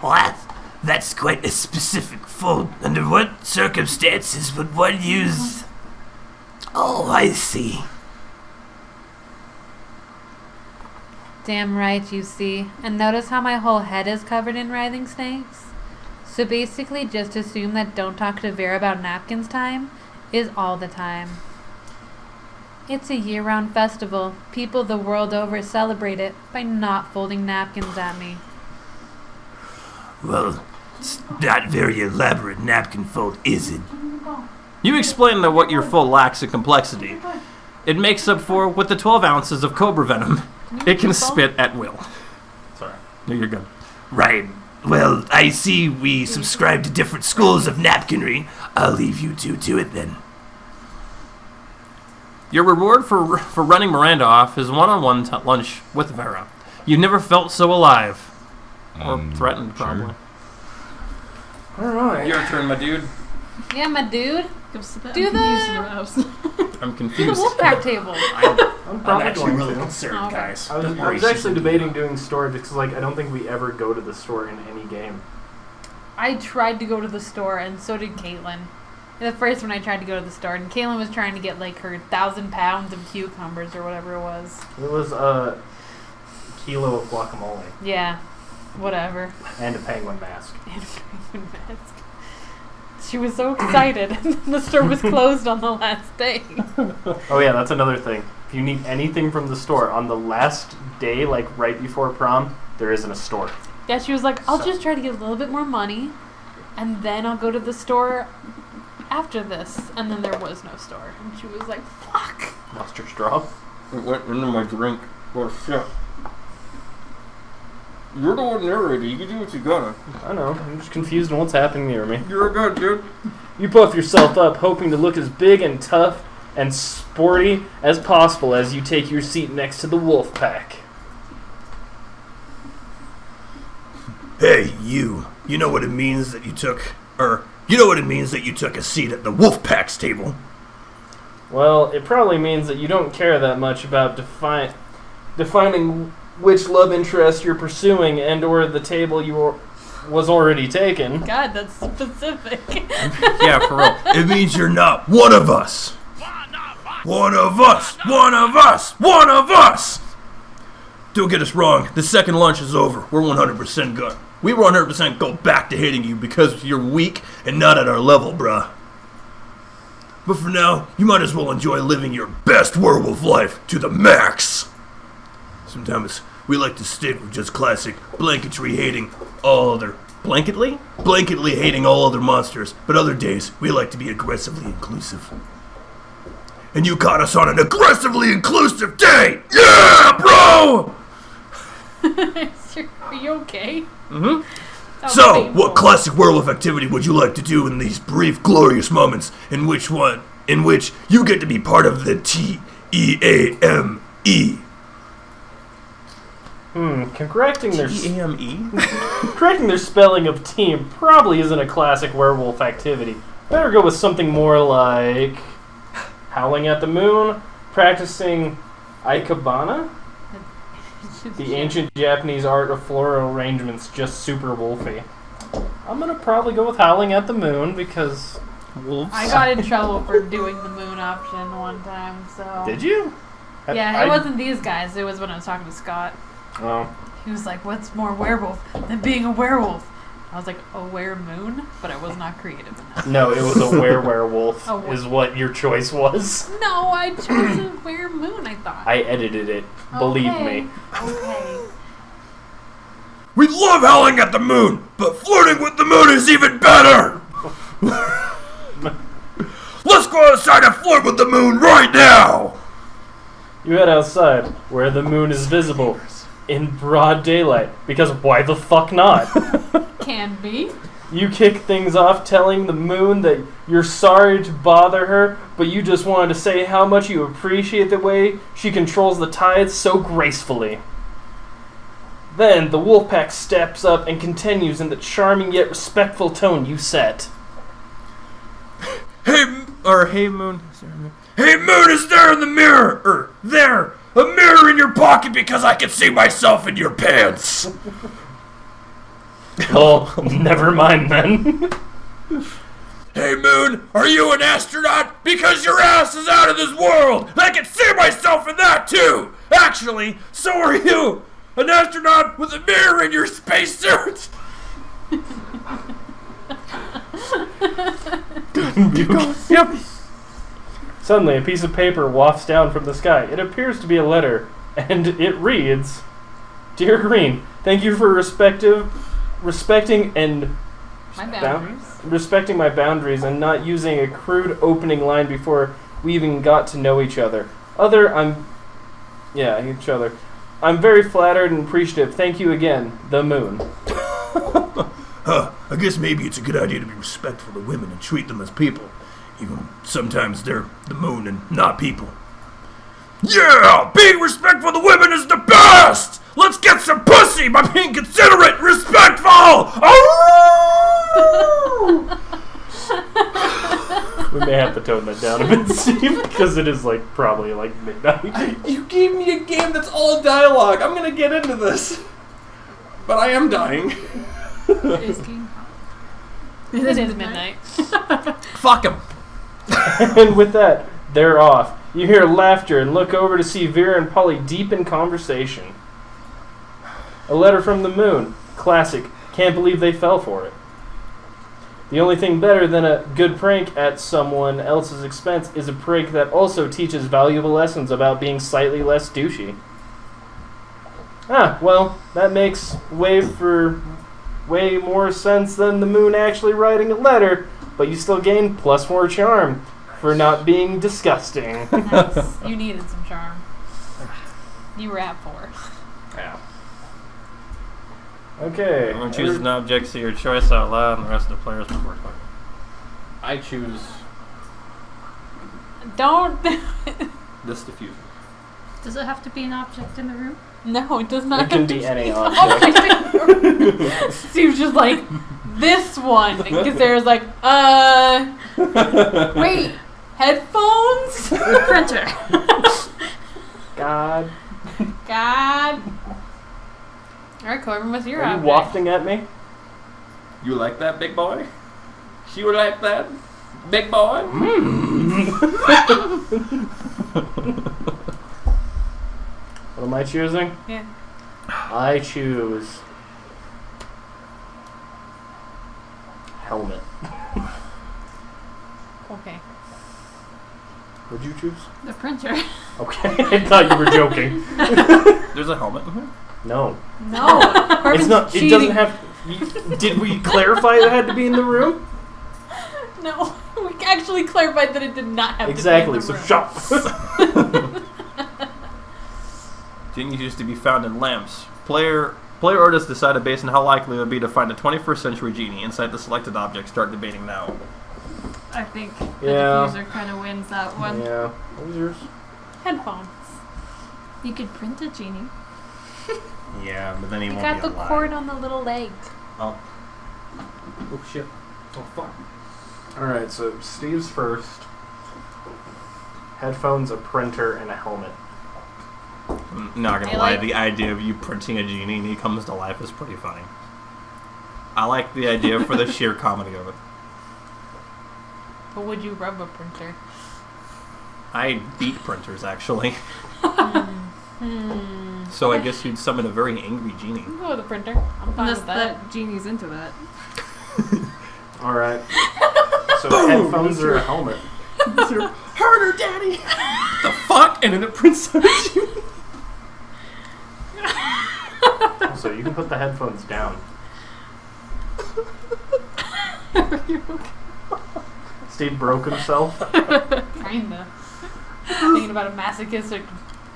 What? That's quite a specific fold. Under what circumstances would one use... Oh, I see. Damn right, you see. And notice how my whole head is covered in writhing snakes? So basically, just assume that don't talk to Vera about napkins time is all the time. It's a year-round festival. People the world over celebrate it by not folding napkins at me. Well, it's not very elaborate napkin fold, is it? You explain that what your fold lacks in complexity. It makes up for with the 12 ounces of cobra venom. It can spit at will. Sorry. No, you're good. Right. Well, I see we subscribe to different schools of napkinry. I'll leave you two to it then. Your reward for running Miranda off is one-on-one lunch with Vera. You never felt so alive. Or threatened, probably. Alright. Your turn, my dude. Yeah, my dude. Go sit down. Do I'm confused in the- the rows. I'm Do the confused. Wolfpack table. I'm probably going to. concerned, Okay. guys. I was actually debating doing store because, like, I don't think we ever go to the store in any game. I tried to go to the store, and so did Caitlin. The first one I tried to go to the store, and Caitlin was trying to get like her 1,000 pounds of cucumbers or whatever it was. It was a kilo of guacamole Yeah, whatever. and a penguin mask. And a penguin mask. She was so excited, and then the store was closed on the last day. Oh yeah, that's another thing. If you need anything from the store on the last day, like right before prom, there isn't a store. Yeah, she was like, I'll just try to get a little bit more money, and then I'll go to the store after this. And then there was no store. And she was like, fuck. Monster straw. It went into my drink. Oh, shit. You're the one narrator. You can do what you gotta. I know. I'm just confused on what's happening near me. You're good, dude. You puff yourself up, hoping to look as big and tough and sporty as possible as you take your seat next to the wolf pack. Hey, you. You know what it means that you took... you know what it means that you took a seat at the Wolfpack's table? Well, it probably means that you don't care that much about defining which love interest you're pursuing and or the table was already taken. God, that's specific. Yeah, for real. It means you're not one of us. One of us! One of us! One of us! Don't get us wrong. The second lunch is over. We're 100% good. We 100% go back to hitting you because you're weak and not at our level, bruh. But for now, you might as well enjoy living your best werewolf life to the max. Sometimes we like to stick with just classic blanketry hating all other... Blanketly? Blanketly hating all other monsters, but other days we like to be aggressively inclusive. And you caught us on an aggressively inclusive day! Yeah, bro! Are you okay? Mm-hmm. Sounds So, painful. what classic werewolf activity would you like to do in these brief, glorious moments in which you get to be part of the T-E-A-M-E? Correcting their T-E-A-M-E? correcting their spelling of team probably isn't a classic werewolf activity. Better go with something more like howling at the moon, practicing Ikebana, the ancient Japanese art of floral arrangements, just super wolfy. I'm gonna probably go with howling at the moon because Wolves? I got in trouble for doing the moon option one time, so... did you? Yeah, it wasn't these guys. It was when I was talking to Scott. Oh, He was like, what's more werewolf than being a werewolf? I was like, a were-moon? But I was not creative enough. no, it was a werewolf A is what your choice was. No, I chose a were-moon, I thought. I edited it. Believe me. Okay. We love howling at the moon, but flirting with the moon is even better! Let's go outside and flirt with the moon right now! You head outside, where the moon is visible, in broad daylight, because why the fuck not? Can be. You kick things off telling the moon that you're sorry to bother her, but you just wanted to say how much you appreciate the way she controls the tides so gracefully. Then the wolf pack steps up and continues in the charming yet respectful tone you set. Hey, Moon. Hey, Moon, is there in the mirror? There! A mirror in your pocket because I can see myself in your pants! Well, never mind then. Hey, Moon, are you an astronaut? Because your ass is out of this world! I can see myself in that, too! Actually, so are you! An astronaut with a mirror in your spacesuit! Yep. Suddenly, a piece of paper wafts down from the sky. It appears to be a letter, and it reads, "Dear Green, thank you for respecting My boundaries. respecting my boundaries and not using a crude opening line before we even got to know each other. I'm very flattered and appreciative. Thank you again, the Moon." I guess maybe it's a good idea to be respectful to women and treat them as people. Even sometimes they're the moon and not people. Yeah! Being respectful to women is the best! Let's get some pussy by being considerate and respectful! Oh! We may have to tone that down a bit, Steve, because it is probably midnight. You gave me a game that's all dialogue. I'm gonna get into this. But I am dying. It is midnight. Fuck him. And with that, they're off. You hear laughter and look over to see Vera and Polly deep in conversation. A letter from the Moon. Classic. Can't believe they fell for it. The only thing better than a good prank at someone else's expense is a prank that also teaches valuable lessons about being slightly less douchey. Well, that makes way more sense than the Moon actually writing a letter, but you still gain +4 charm for not being disgusting. Nice. You needed some charm. You were at 4. Yeah. Okay. I'm gonna choose an object, say your choice out loud, and the rest of the players will work on it. I choose Don't. this diffuser. Does it have to be an object in the room? No, it does not. It can have be to any object. Steve's just like, this one. Because there's like, wait, headphones? Printer. God. Alright, Corbin, what's your Are you object? wafting at me? You like that, big boy? You like that, big boy? What am I choosing? Yeah. I choose helmet. Okay. What'd you choose? The printer. Okay, I thought you were joking. There's a helmet in here? No. No. Corbin's It's not. cheating. It doesn't have. Did we clarify it had to be in the room? No. We actually clarified that it did not have Exactly. to be in the So room. shut. Genies used to be found in lamps. Player artists decided based on how likely it would be to find a 21st century genie inside the selected object. Start debating now. I think the Yeah. diffuser kind of wins that one. Yeah. What was yours? Headphones. You could print a genie. Yeah, but then he You won't got be the alive. cord on the little leg. Oh. Oh shit. Oh fuck. Alright, so Steve's first. Headphones, a printer, and a helmet. I'm not gonna I lie, like- the idea of you printing a genie and he comes to life is pretty funny. I like the idea for the sheer comedy of it. But would you rub a printer? I beat printers actually. So I guess you'd summon a very angry genie. You can go with a printer. I'm fine Unless with that. that genie's into that. Alright. So headphones or a helmet? Harder, daddy! The fuck? And then it prints on a genie. So you can put the headphones down. Steve broke himself. Kinda. Thinking about a masochistic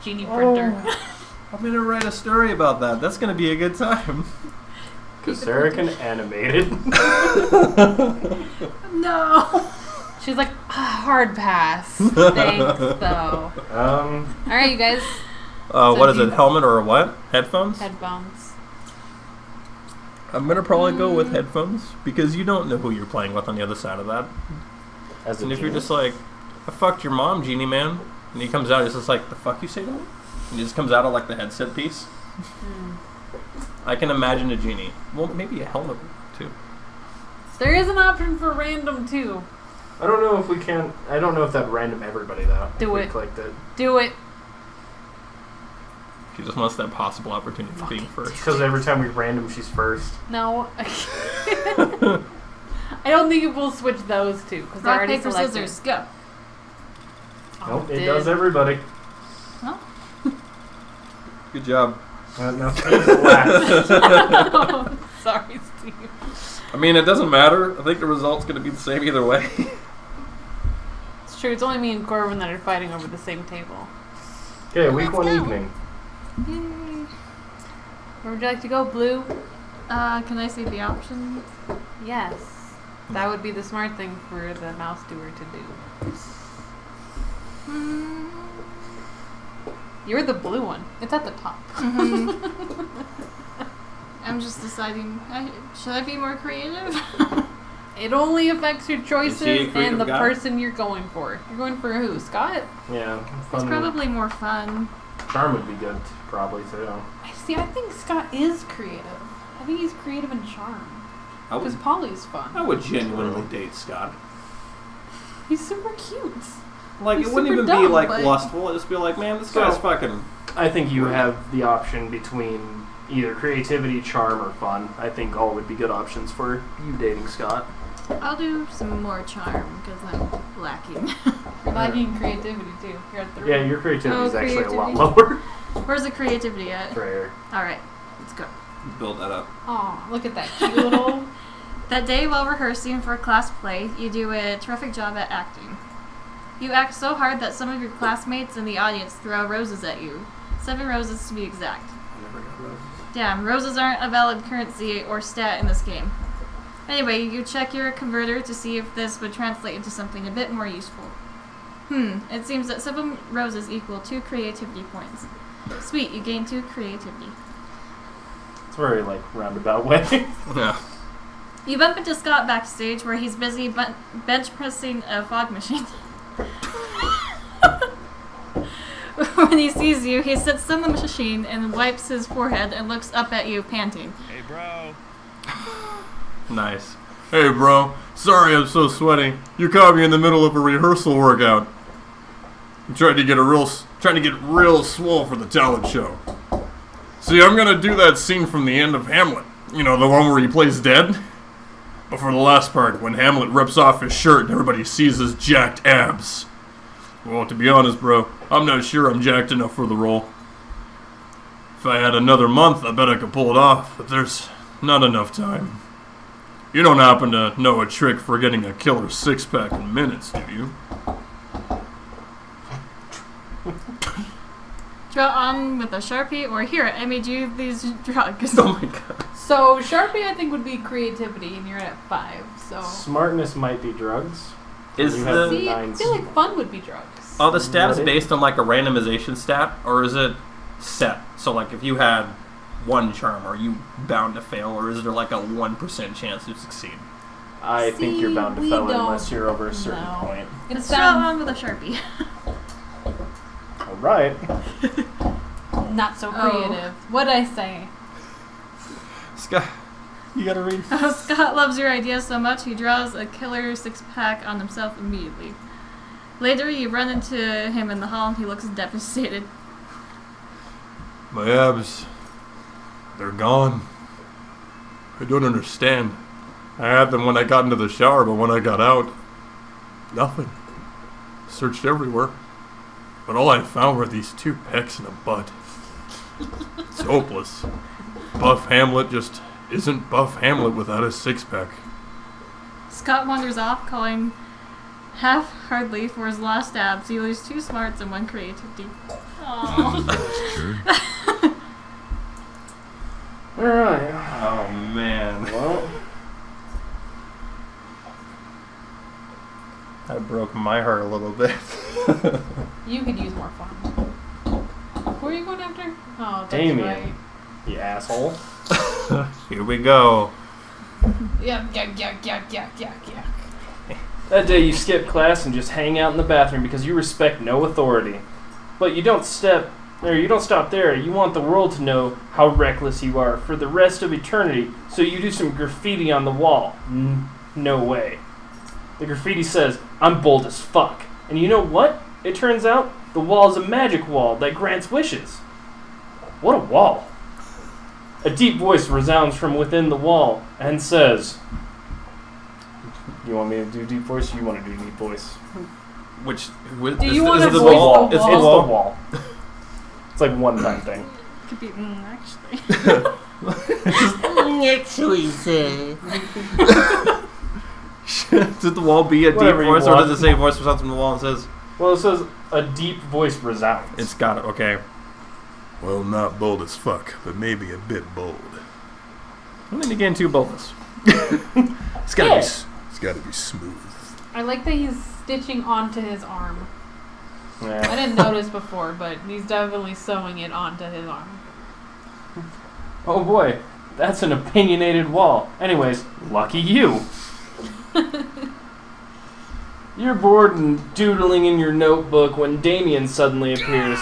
genie printer. I'm gonna write a story about that. That's gonna be a good time. Casara can animate it. No. She's like, hard pass. Thanks, though. Um, All right, you guys. What is do it? you- Helmet or what? Headphones? Headphones. I'm gonna probably go with headphones because you don't know who you're playing with on the other side of that. as a And if you're genie. just like, I fucked your mom, genie man, and he comes out, he's just like, the fuck you say to me? And he just comes out of like the headset piece. I can imagine a genie. Well, maybe a helmet too. There is an option for random, too. I don't know if we can. I don't know if that random everybody though. Do if it. We clicked it. Do it. She just wants that possible opportunity of being first. Because every time we random, she's first. No. I don't think we'll switch those two. Because they're Rock, already paper, selected. scissors, go. Nope, it did. does everybody. Well, Good job. No, Steve's last. Sorry, Steve. I mean, it doesn't matter. I think the result's going to be the same either way. It's true. It's only me and Corbin that are fighting over the same table. Okay, week Let's one go. evening. yay. Where would you like to go, Blue? Can I see the options? Yes. That would be the smart thing for the mouse doer to do. Hmm. You're the blue one. It's at the top. I'm just deciding. Should I be more creative? It only affects your Is he a choices creative and the guy? person you're going for. You're going for who? Scott? Yeah, It's fun. probably more fun. Charm would be good, probably too. See, I think Scott is creative. I think he's creative and charm. I Because would, Polly's fun. I would genuinely date Scott. He's super cute. Like, He's it wouldn't super even be dumb, like but- lustful. It'd just be like, man, this So- guy's fucking. I think you have the option between either creativity, charm, or fun. I think all would be good options for you dating Scott. I'll do some more charm because I'm lacking. You're lacking creativity too. You're at 3. Yeah, your creativity is Oh, actually a lot creativity. lower. Where's the creativity at? It's right here. All right, let's go. Build that up. Aw, look at that cute little. That day while rehearsing for a class play, you do a terrific job at acting. You act so hard that some of your classmates in the audience throw roses at you. 7 roses to be exact. I never got roses. Damn, roses aren't a valid currency or stat in this game. Anyway, you check your converter to see if this would translate into something a bit more useful. It seems that 7 roses equal 2 creativity points. Sweet, you gain 2 creativity. It's a very, like, roundabout way. Yeah. You bump into Scott backstage where he's busy bench pressing a fog machine. When he sees you, he sits on the machine and wipes his forehead and looks up at you, panting. Hey, bro. Nice. Hey, bro. Sorry I'm so sweaty. You caught me in the middle of a rehearsal workout. I'm trying to get real swole for the talent show. See, I'm gonna do that scene from the end of Hamlet. You know, the one where he plays dead? But for the last part, when Hamlet rips off his shirt and everybody sees his jacked abs. Well, to be honest, bro, I'm not sure I'm jacked enough for the role. If I had another month, I bet I could pull it off, but there's not enough time. You don't happen to know a trick for getting a killer six-pack in minutes, do you? Draw on with a Sharpie or here, I made you these drugs. Oh my god. So Sharpie, I think, would be creativity, and you're at 5. So Smartness might be drugs. Is You have the see, I nines. feel like fun would be drugs. are the stats What? based on like a randomization stat, or is it set? So like if you had 1 charm, are you bound to fail, or is there like a 1% chance to succeed? I think you're bound to See, fail we don't unless you're over a certain know. point. It Let's draw sounds on with a Sharpie. Alright. not so Oh. creative. What'd I say? Scott, you gotta read. Scott loves your idea so much he draws a killer 6-pack on himself immediately. Later, you run into him in the hall and he looks devastated. My abs, they're gone. I don't understand. I had them when I got into the shower, but when I got out, nothing. Searched everywhere, but all I found were these 2 pecs and a butt. It's hopeless. Buff Hamlet just isn't Buff Hamlet without his 6-pack. Scott wanders off, calling half-heartedly for his lost abs. You lose 2 smarts and 1 creativity. Aww. Alright. Oh man. a little bit. You could use more fun. Who are you going after? Oh, that's Damien. right. You asshole. Here we go. Yeah. That day you skip class and just hang out in the bathroom because you respect no authority. But you don't stop there. You want the world to know how reckless you are for the rest of eternity, so you do some graffiti on the wall. No way. The graffiti says, "I'm bold as fuck." And you know what? It turns out the wall is a magic wall that grants wishes. What a wall. A deep voice resounds from within the wall and says... You want me to do deep voice or you want to do deep voice? Do you want to the voice wall? the It's wall? It's the wall. It's like one time thing. Could be actually. Did the wall be a Whatever deep you voice, or want. does it say voice results from the wall and says Well, it says a deep voice resounds. it's got it? Okay. Well, not bold as fuck, but maybe a bit bold. I don't need to get into boldness. It's gotta Yeah. It's gotta be smooth. I like that he's stitching onto his arm. I Yeah. didn't notice before, but he's definitely sewing it onto his arm. Oh boy, that's an opinionated wall. Anyways, lucky you. You're bored and doodling in your notebook when Damien suddenly appears.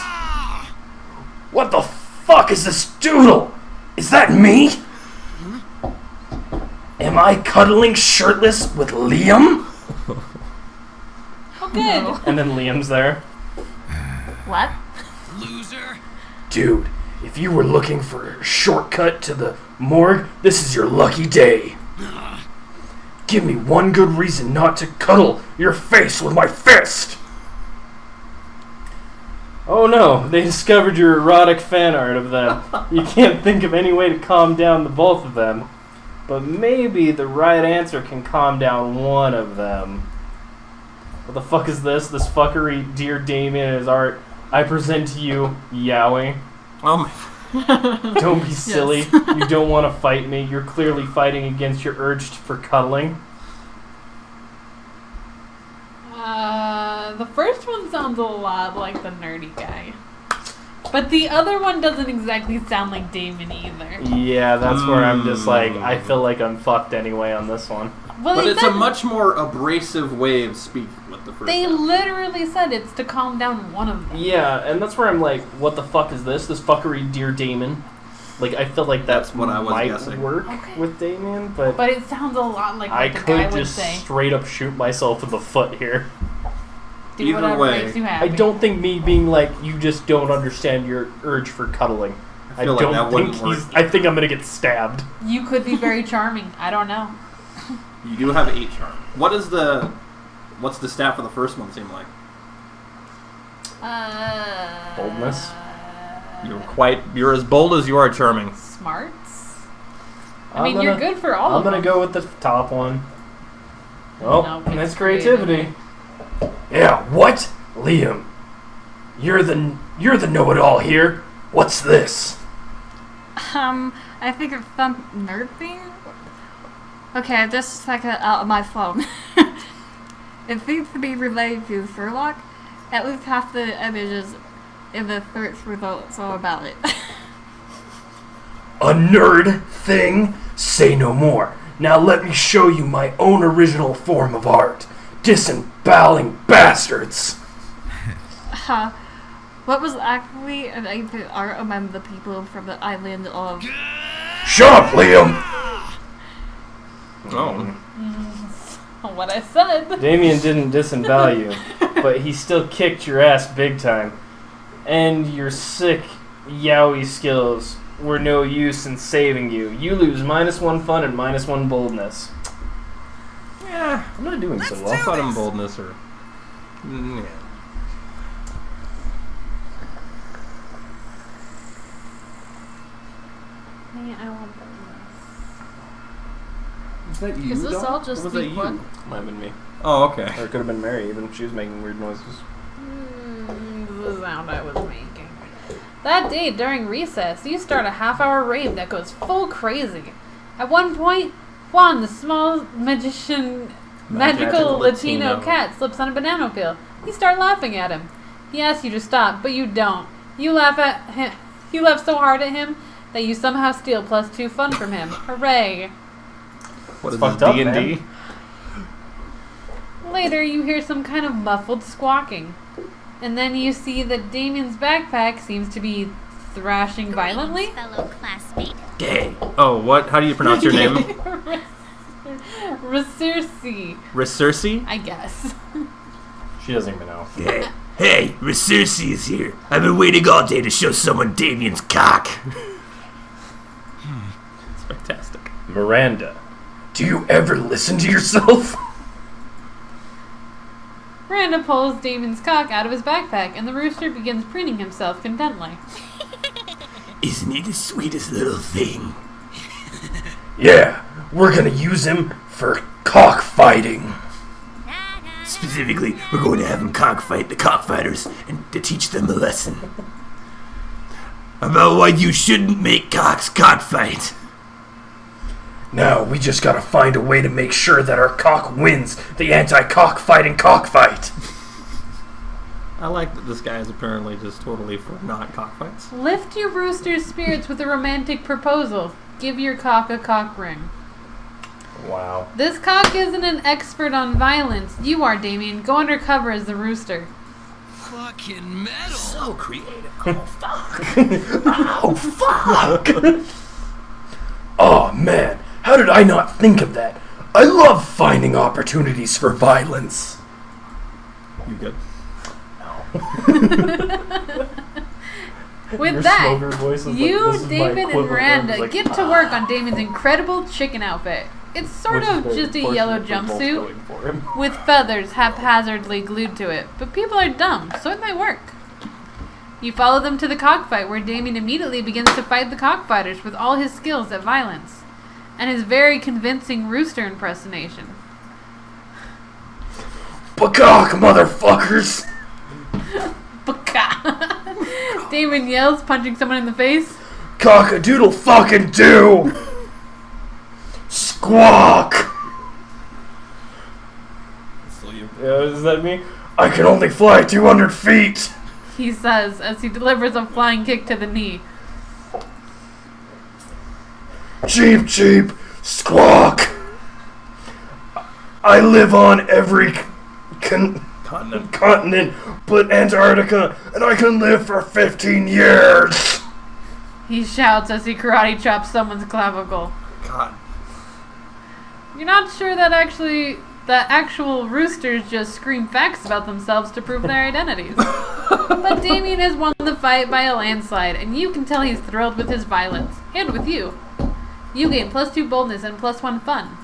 What the fuck is this doodle? Is that me? Am I cuddling shirtless with Liam? Oh, good. No. And then Liam's there. What? Loser. Dude, if you were looking for a shortcut to the morgue, this is your lucky day. Give me one good reason not to cuddle your face with my fist. Oh no, they discovered your erotic fan art of them. You can't think of any way to calm down the both of them. But maybe the right answer can calm down one of them. What the fuck is this? This fuckery, dear Damien and his art. I present to you, Yowie. Oh my. Don't be silly. You don't want to fight me. You're clearly fighting against your urge for cuddling. The first one sounds a lot like the nerdy guy. But the other one doesn't exactly sound like Damon either. Yeah, that's where I'm just like, I feel like I'm fucked anyway on this one. Well, But they it's said, a much more abrasive way of speaking with the first they one. literally said it's to calm down one of them. Yeah, and that's where I'm like, what the fuck is this? This fuckery, dear Damon. Like, I feel like That's what I was might guessing. work Okay. with Damien, but But it sounds a lot like I what the guy could would just say. straight up shoot myself in the foot here. Do Either whatever way, makes you I happy. don't think me being like, you just don't understand your urge for cuddling. I feel like that wouldn't work. I think I'm gonna get stabbed. You could be very charming. I don't know. You do have 8 charm. What's the stat for the first one seem like? Boldness? You're as bold as you are charming. Smarts? I I'm mean, you're good for all I'm of them. gonna go with the top one. Oh, No, that's it's creativity. Yeah, what? Liam, you're the know-it-all here. What's this? I think it's some nerd thing. Okay, just a second out of my phone. It seems to be related to Sherlock. At least half the images in the search results are about it. A nerd thing? Say no more. Now let me show you my own original form of art. Disemboweling bastards. What was actually an ancient art among the people from the island of... Shut up, Liam! Oh. What I said. Damien didn't disembowel you, but he still kicked your ass big time. And your sick yaoi skills were no use in saving you. You lose -1 fun and -1 boldness. Yeah, I'm not doing so I well. thought him boldness or... Yeah. I want Is that you, Is this dog? all just Or was that week you? one? Might have been me. Oh, okay. Or it could have been Mary, even if she was making weird noises. the sound I was making. That day during recess, you start a half-hour rave that goes full crazy. At one point, Juan, the small magical Magical Latino Latino. cat, slips on a banana peel. You start laughing at him. He asks you to stop, but you don't. You laugh at him. You laugh so hard at him that you somehow steal +2 fun from him. Hooray! What is fucked this, up, D&D? Later, you hear some kind of muffled squawking. And then you see that Damien's backpack seems to be thrashing violently. Fellow classmate. Gay. Oh, what? How do you pronounce your name? Resursi, Resursi? I guess. She doesn't even know. Gay. Hey, Resursi is here. I've been waiting all day to show someone Damien's cock. It's fantastic. Miranda. Do you ever listen to yourself? Miranda pulls Damien's cock out of his backpack, and the rooster begins preening himself contently. Isn't he the sweetest little thing? Yeah, we're gonna use him for cockfighting. Specifically, we're going to have him cockfight the cockfighters and to teach them a lesson about why you shouldn't make cocks cockfight. Now, we just gotta find a way to make sure that our cock wins the anti-cockfighting cockfight. I like that this guy is apparently just totally for not cockfights. Lift your rooster's spirits with a romantic proposal. Give your cock a cock ring. Wow. This cock isn't an expert on violence. You are, Damien. Go undercover as the rooster. Fucking metal. So creative. Oh, fuck. Oh, fuck. Oh man, how did I not think of that? I love finding opportunities for violence. You good? With Your that, smoker voice is you, like, this is my David, and equivalent Miranda of, like, get to work on Damien's incredible chicken outfit. It's sort which is of very just a yellow fortunate for both jumpsuit going for him. with feathers haphazardly glued to it. But people are dumb, so it might work. You follow them to the cockfight, where Damien immediately begins to fight the cockfighters with all his skills at violence and his very convincing rooster impersonation. Bacock, motherfuckers! Baka! Damien yells, punching someone in the face. Cock-a-doodle fucking do! Squawk! Is that me? I can only fly 200 feet! He says as he delivers a flying kick to the knee. Cheep, cheep, squawk! I live on every continent but Antarctica, and I can live for 15 years! He shouts as he karate chops someone's clavicle. God. You're not sure that actual roosters just scream facts about themselves to prove their identities. But Damien has won the fight by a landslide, and you can tell he's thrilled with his violence. And with you. You gain +2 boldness and +1 fun.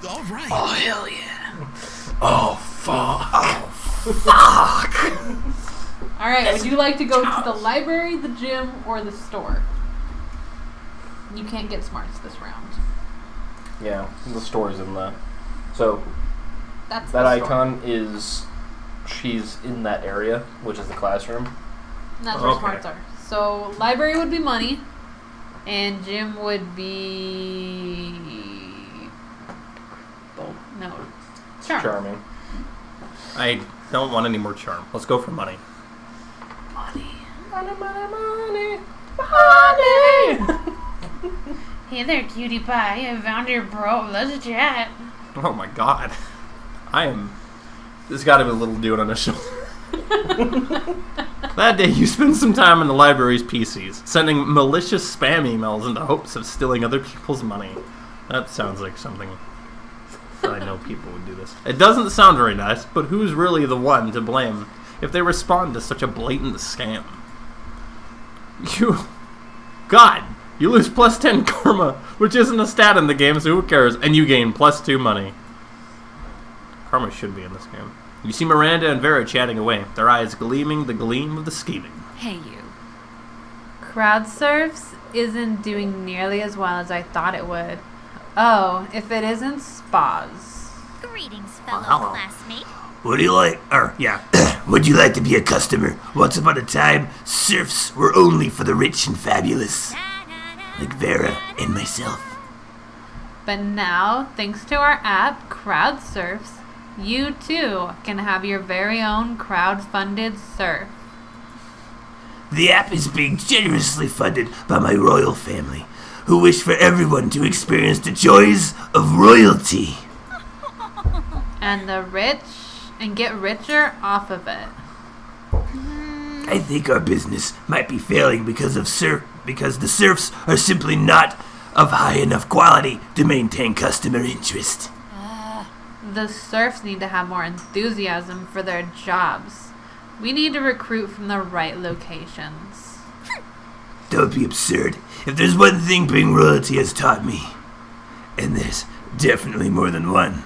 All right. Oh, hell yeah. Oh, fuck. Oh, fuck. Alright, would you like to go to the library, the gym, or the store? You can't get smarts this round. Yeah, the store's in the... So, That's that the store. icon is... She's in that area, which is the classroom. And that's where Okay. smarts are. So, library would be money, and gym would be... No. Charm. Charming. I don't want any more charm. Let's go for money. Money. Money, money, money. Hey there, cutie pie. I found your bro. Let's chat. Oh my god. There's gotta be a little dude on his shoulder. That day, you spent some time in the library's PCs, sending malicious spam emails in the hopes of stealing other people's money. That sounds like something that I know people would do this. It doesn't sound very nice, but who's really the one to blame if they respond to such a blatant scam? You lose +10 karma, which isn't a stat in the game, so who cares? And you gain +2 money. Karma should be in this game. You see Miranda and Vera chatting away, their eyes gleaming the gleam of the scheming. Hey, you. Crowd surfs isn't doing nearly as well as I thought it would. Oh, if it isn't spas. Greetings, fellow hello. classmate. Would you like, would you like to be a customer? Once upon a time, surfs were only for the rich and fabulous. Like Vera and myself. But now, thanks to our app, Crowd Surfs, You too can have your very own crowd-funded surf. The app is being generously funded by my royal family, who wish for everyone to experience the joys of royalty. And the rich and get richer off of it. I think our business might be failing because the serfs are simply not of high enough quality to maintain customer interest. The serfs need to have more enthusiasm for their jobs. We need to recruit from the right locations. Don't be absurd. If there's one thing being royalty has taught me, and there's definitely more than one,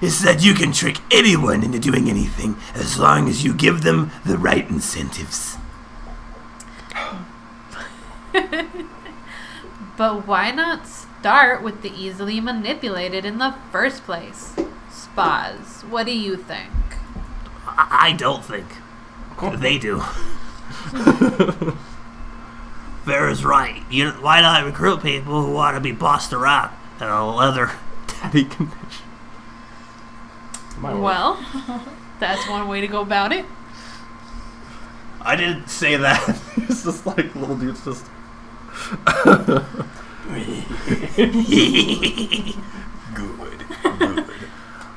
it's that you can trick anyone into doing anything as long as you give them the right incentives. But why not start with the easily manipulated in the first place? Spas, what do you think? I don't think. They do. Vera's right. Why not recruit people who want to be bossed around in a leather daddy condition? Well, that's one way to go about it. I didn't say that. It's just like little dude's just. Good.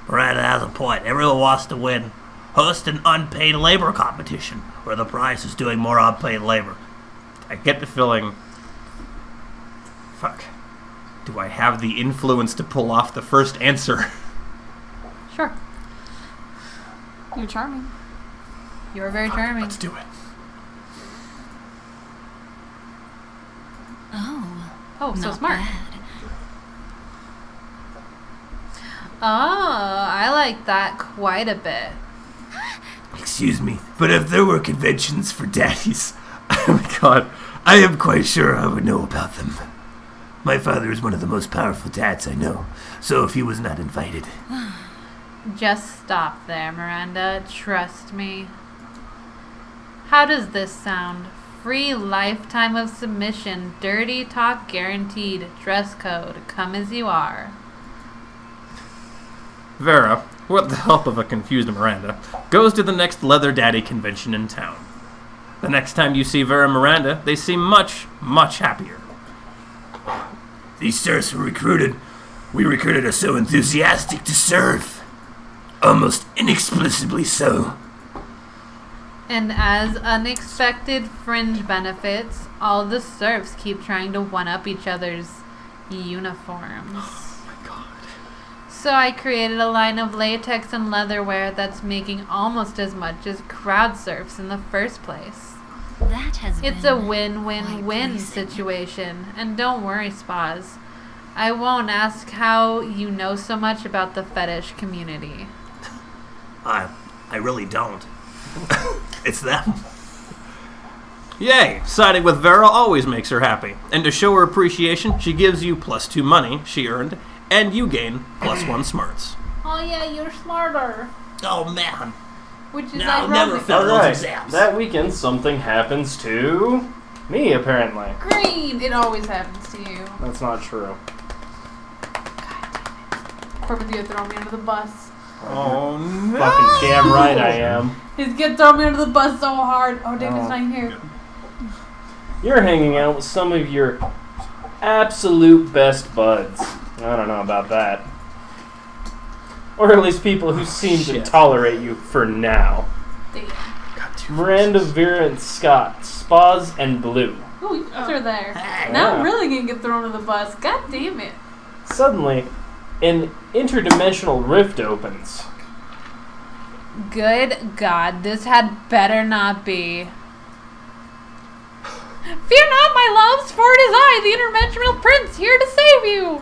Miranda has a point. Everyone wants to win. Host an unpaid labor competition where the prize is doing more unpaid labor. I get the feeling. Fuck. Do I have the influence to pull off the first answer? Sure. You're charming. You're very charming. Let's do it. Oh, so Not smart. bad. Oh, I like that quite a bit. Excuse me, but if there were conventions for daddies, oh my god, I am quite sure I would know about them. My father is one of the most powerful dads I know, so if he was not invited. Just stop there, Miranda. Trust me. How does this sound? Free lifetime of submission, dirty talk guaranteed, dress code, come as you are. Vera, with the help of a confused Miranda, goes to the next Leather Daddy convention in town. The next time you see Vera and Miranda, they seem much, much happier. These serfs we recruited are so enthusiastic to serve. Almost inexplicably so. And as unexpected fringe benefits, all the serfs keep trying to one-up each other's uniforms. Oh my god. So I created a line of latex and leatherware that's making almost as much as crowd serfs in the first place. That has It's been a win-win-win pleasing. situation. And don't worry, Spas. I won't ask how you know so much about the fetish community. I really don't. It's them. Yay! Siding with Vera always makes her happy. And to show her appreciation, she gives you +2 money she earned, and you gain +1 smarts. Oh yeah, you're smarter. Oh man. Which is No, I'll ironic. never fail those Alright, exams. that weekend something happens to me, apparently. Green! It always happens to you. That's not true. Purpose you throw me under the bus. Oh no! Fucking damn right I am. He's gonna throw me under the bus so hard. Oh, David's Oh. not here. You're hanging out with some of your absolute best buds. I don't know about that. Or at least people who seem to Shit. tolerate you for now. Damn. Got 2 Miranda, voices. Vera, and Scott, Spas, and Blue. Oh, you guys are there. Hey. Now Yeah. I'm really gonna get thrown under the bus. God damn it. Suddenly, an interdimensional rift opens. Good God, this had better not be. Fear not, my loves, for it is I, the interdimensional prince, here to save you.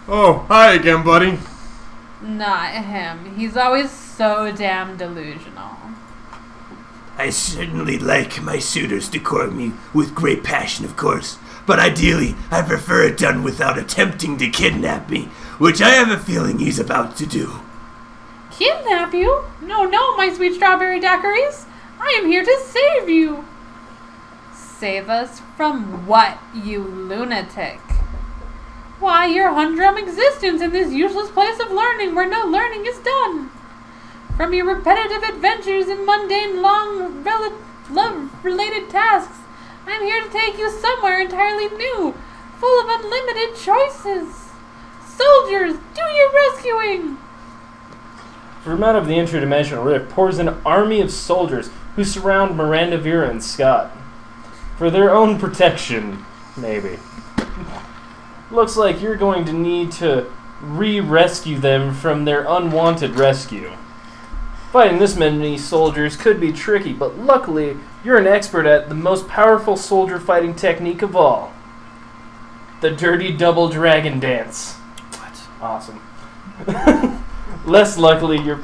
Oh, hi again, buddy. Not him. He's always so damn delusional. I certainly like my suitors to court me with great passion, of course. But ideally, I prefer it done without attempting to kidnap me, which I have a feeling he's about to do. Kidnap you? No, no, my sweet strawberry daiquiris. I am here to save you. Save us from what, you lunatic? Why, your humdrum existence in this useless place of learning where no learning is done. From your repetitive adventures in mundane, long, love-related tasks, I'm here to take you somewhere entirely new, full of unlimited choices. Soldiers, do your rescuing! From out of the interdimensional rift pours an army of soldiers who surround Miranda, Vera, and Scott. For their own protection, maybe. Looks like you're going to need to re-rescue them from their unwanted rescue. Fighting this many soldiers could be tricky, but luckily, you're an expert at the most powerful soldier fighting technique of all. The Dirty Double Dragon Dance. What? Awesome. Less luckily, your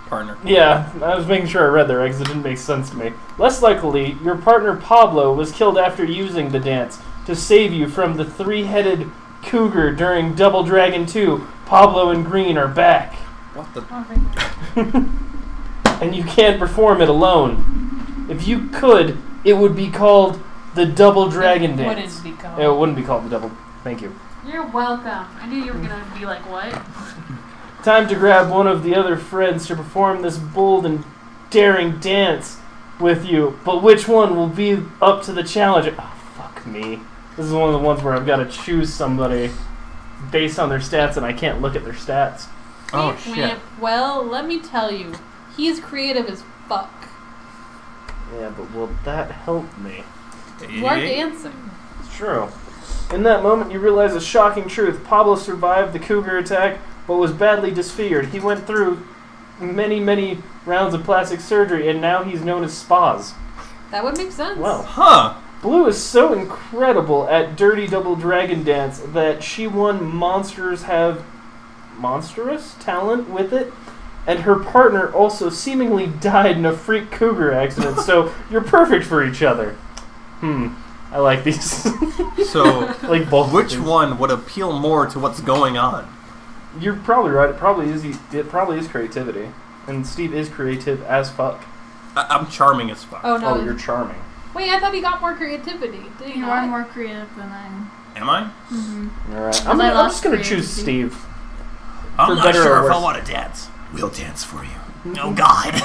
Partner. Yeah, I was making sure I read that right because it didn't make sense to me. Less likely, your partner Pablo was killed after using the dance to save you from the three-headed cougar during Double Dragon 2. Pablo and Green are back. What the? And you can't perform it alone. If you could, it would be called the Double Dragon Dance. Wouldn't be called. It wouldn't be called the Double... Thank you. You're welcome. I knew you were gonna be like, what? Time to grab one of the other friends to perform this bold and daring dance with you. But which one will be up to the challenge? Oh, fuck me. This is one of the ones where I've got to choose somebody based on their stats, and I can't look at their stats. Oh, shit. Well, let me tell you, he's creative as fuck. Yeah, but will that help me? You are dancing. It's true. In that moment, you realize a shocking truth. Pablo survived the cougar attack, but was badly disfigured. He went through many, many rounds of plastic surgery, and now he's known as Spaz. That would make sense. Well, Huh. Blue is so incredible at Dirty Double Dragon Dance that she won Monsters Have Monstrous talent with it, and her partner also seemingly died in a freak cougar accident, so you're perfect for each other. I like these. So, like both. which one would appeal more to what's going on? You're probably right. It probably is creativity, and Steve is creative as fuck. I'm charming as fuck. Oh no. Oh, you're charming. Wait, I thought he got more creativity. Did he You not? are more creative than I am. Am I? All right. I I'm lost just gonna choose creativity. Steve. I'm For not better or sure if worse. I want to dance. We'll dance for you. Oh, God.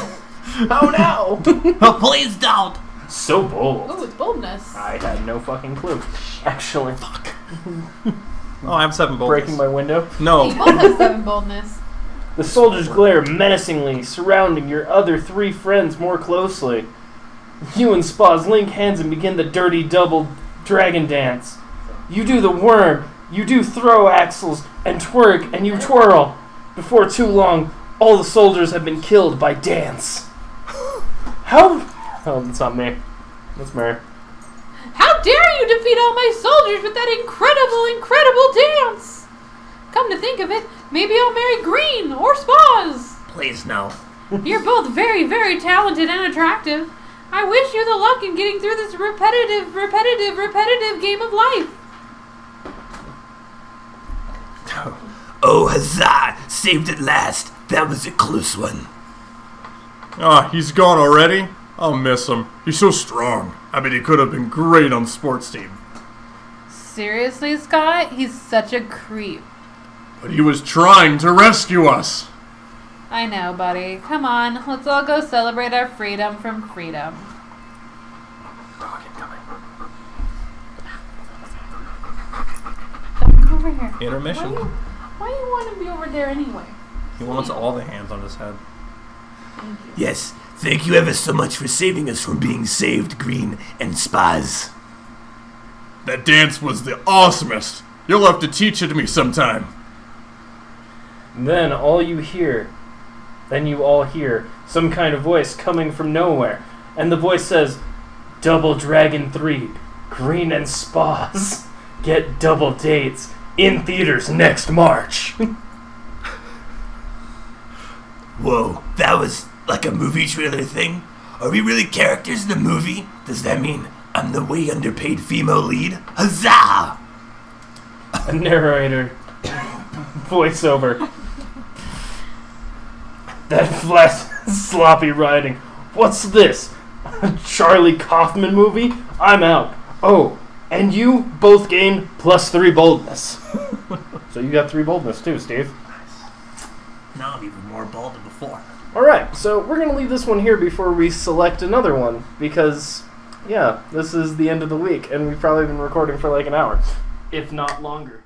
Oh no! Oh, please don't. So bold. Ooh, it's boldness. I had no fucking clue. Actually, Oh, I have 7 boldness. breaking my window. No. You both have 7 boldness. The soldiers glare menacingly, surrounding your other 3 friends more closely. You and Spaz link hands and begin the Dirty Double Dragon Dance. You do the worm, you do throw axles, and twerk, and you twirl. Before too long, all the soldiers have been killed by dance. How? Oh, that's not me. That's Mary. How dare you defeat all my soldiers with that incredible dance? Come to think of it, maybe I'll marry Green or Spaz. Please, no. You're both very, very talented and attractive. I wish you the luck in getting through this repetitive game of life. Oh, huzzah! Saved at last. That was a close one. Ah, he's gone already? I'll miss him. He's so strong. I bet he could have been great on the sports team. Seriously, Scott? He's such a creep. But he was trying to rescue us. I know, buddy. Come on, let's all go celebrate our freedom from freedom. Dog incoming. Come over here. Intermission. Why you want to be over there anyway? He wants all the hands on his head. Yes, thank you ever so much for saving us from being saved, Green and Spaz. That dance was the awesomest. You'll have to teach it to me sometime. Then you all hear some kind of voice coming from nowhere. And the voice says, Double Dragon 3, Green and Spaz. Get double dates in theaters next March. Whoa, that was like a movie trailer thing? Are we really characters in the movie? Does that mean I'm the way underpaid female lead? Huzzah! A narrator voiceover. That flat, sloppy writing. What's this? A Charlie Kaufman movie? I'm out. Oh, And you both gain +3 boldness. So you got 3 boldness too, Steve. Now I'm even more bold than before. Alright, so we're going to leave this one here before we select another one, because, yeah, this is the end of the week, and we've probably been recording for like an hour, if not longer.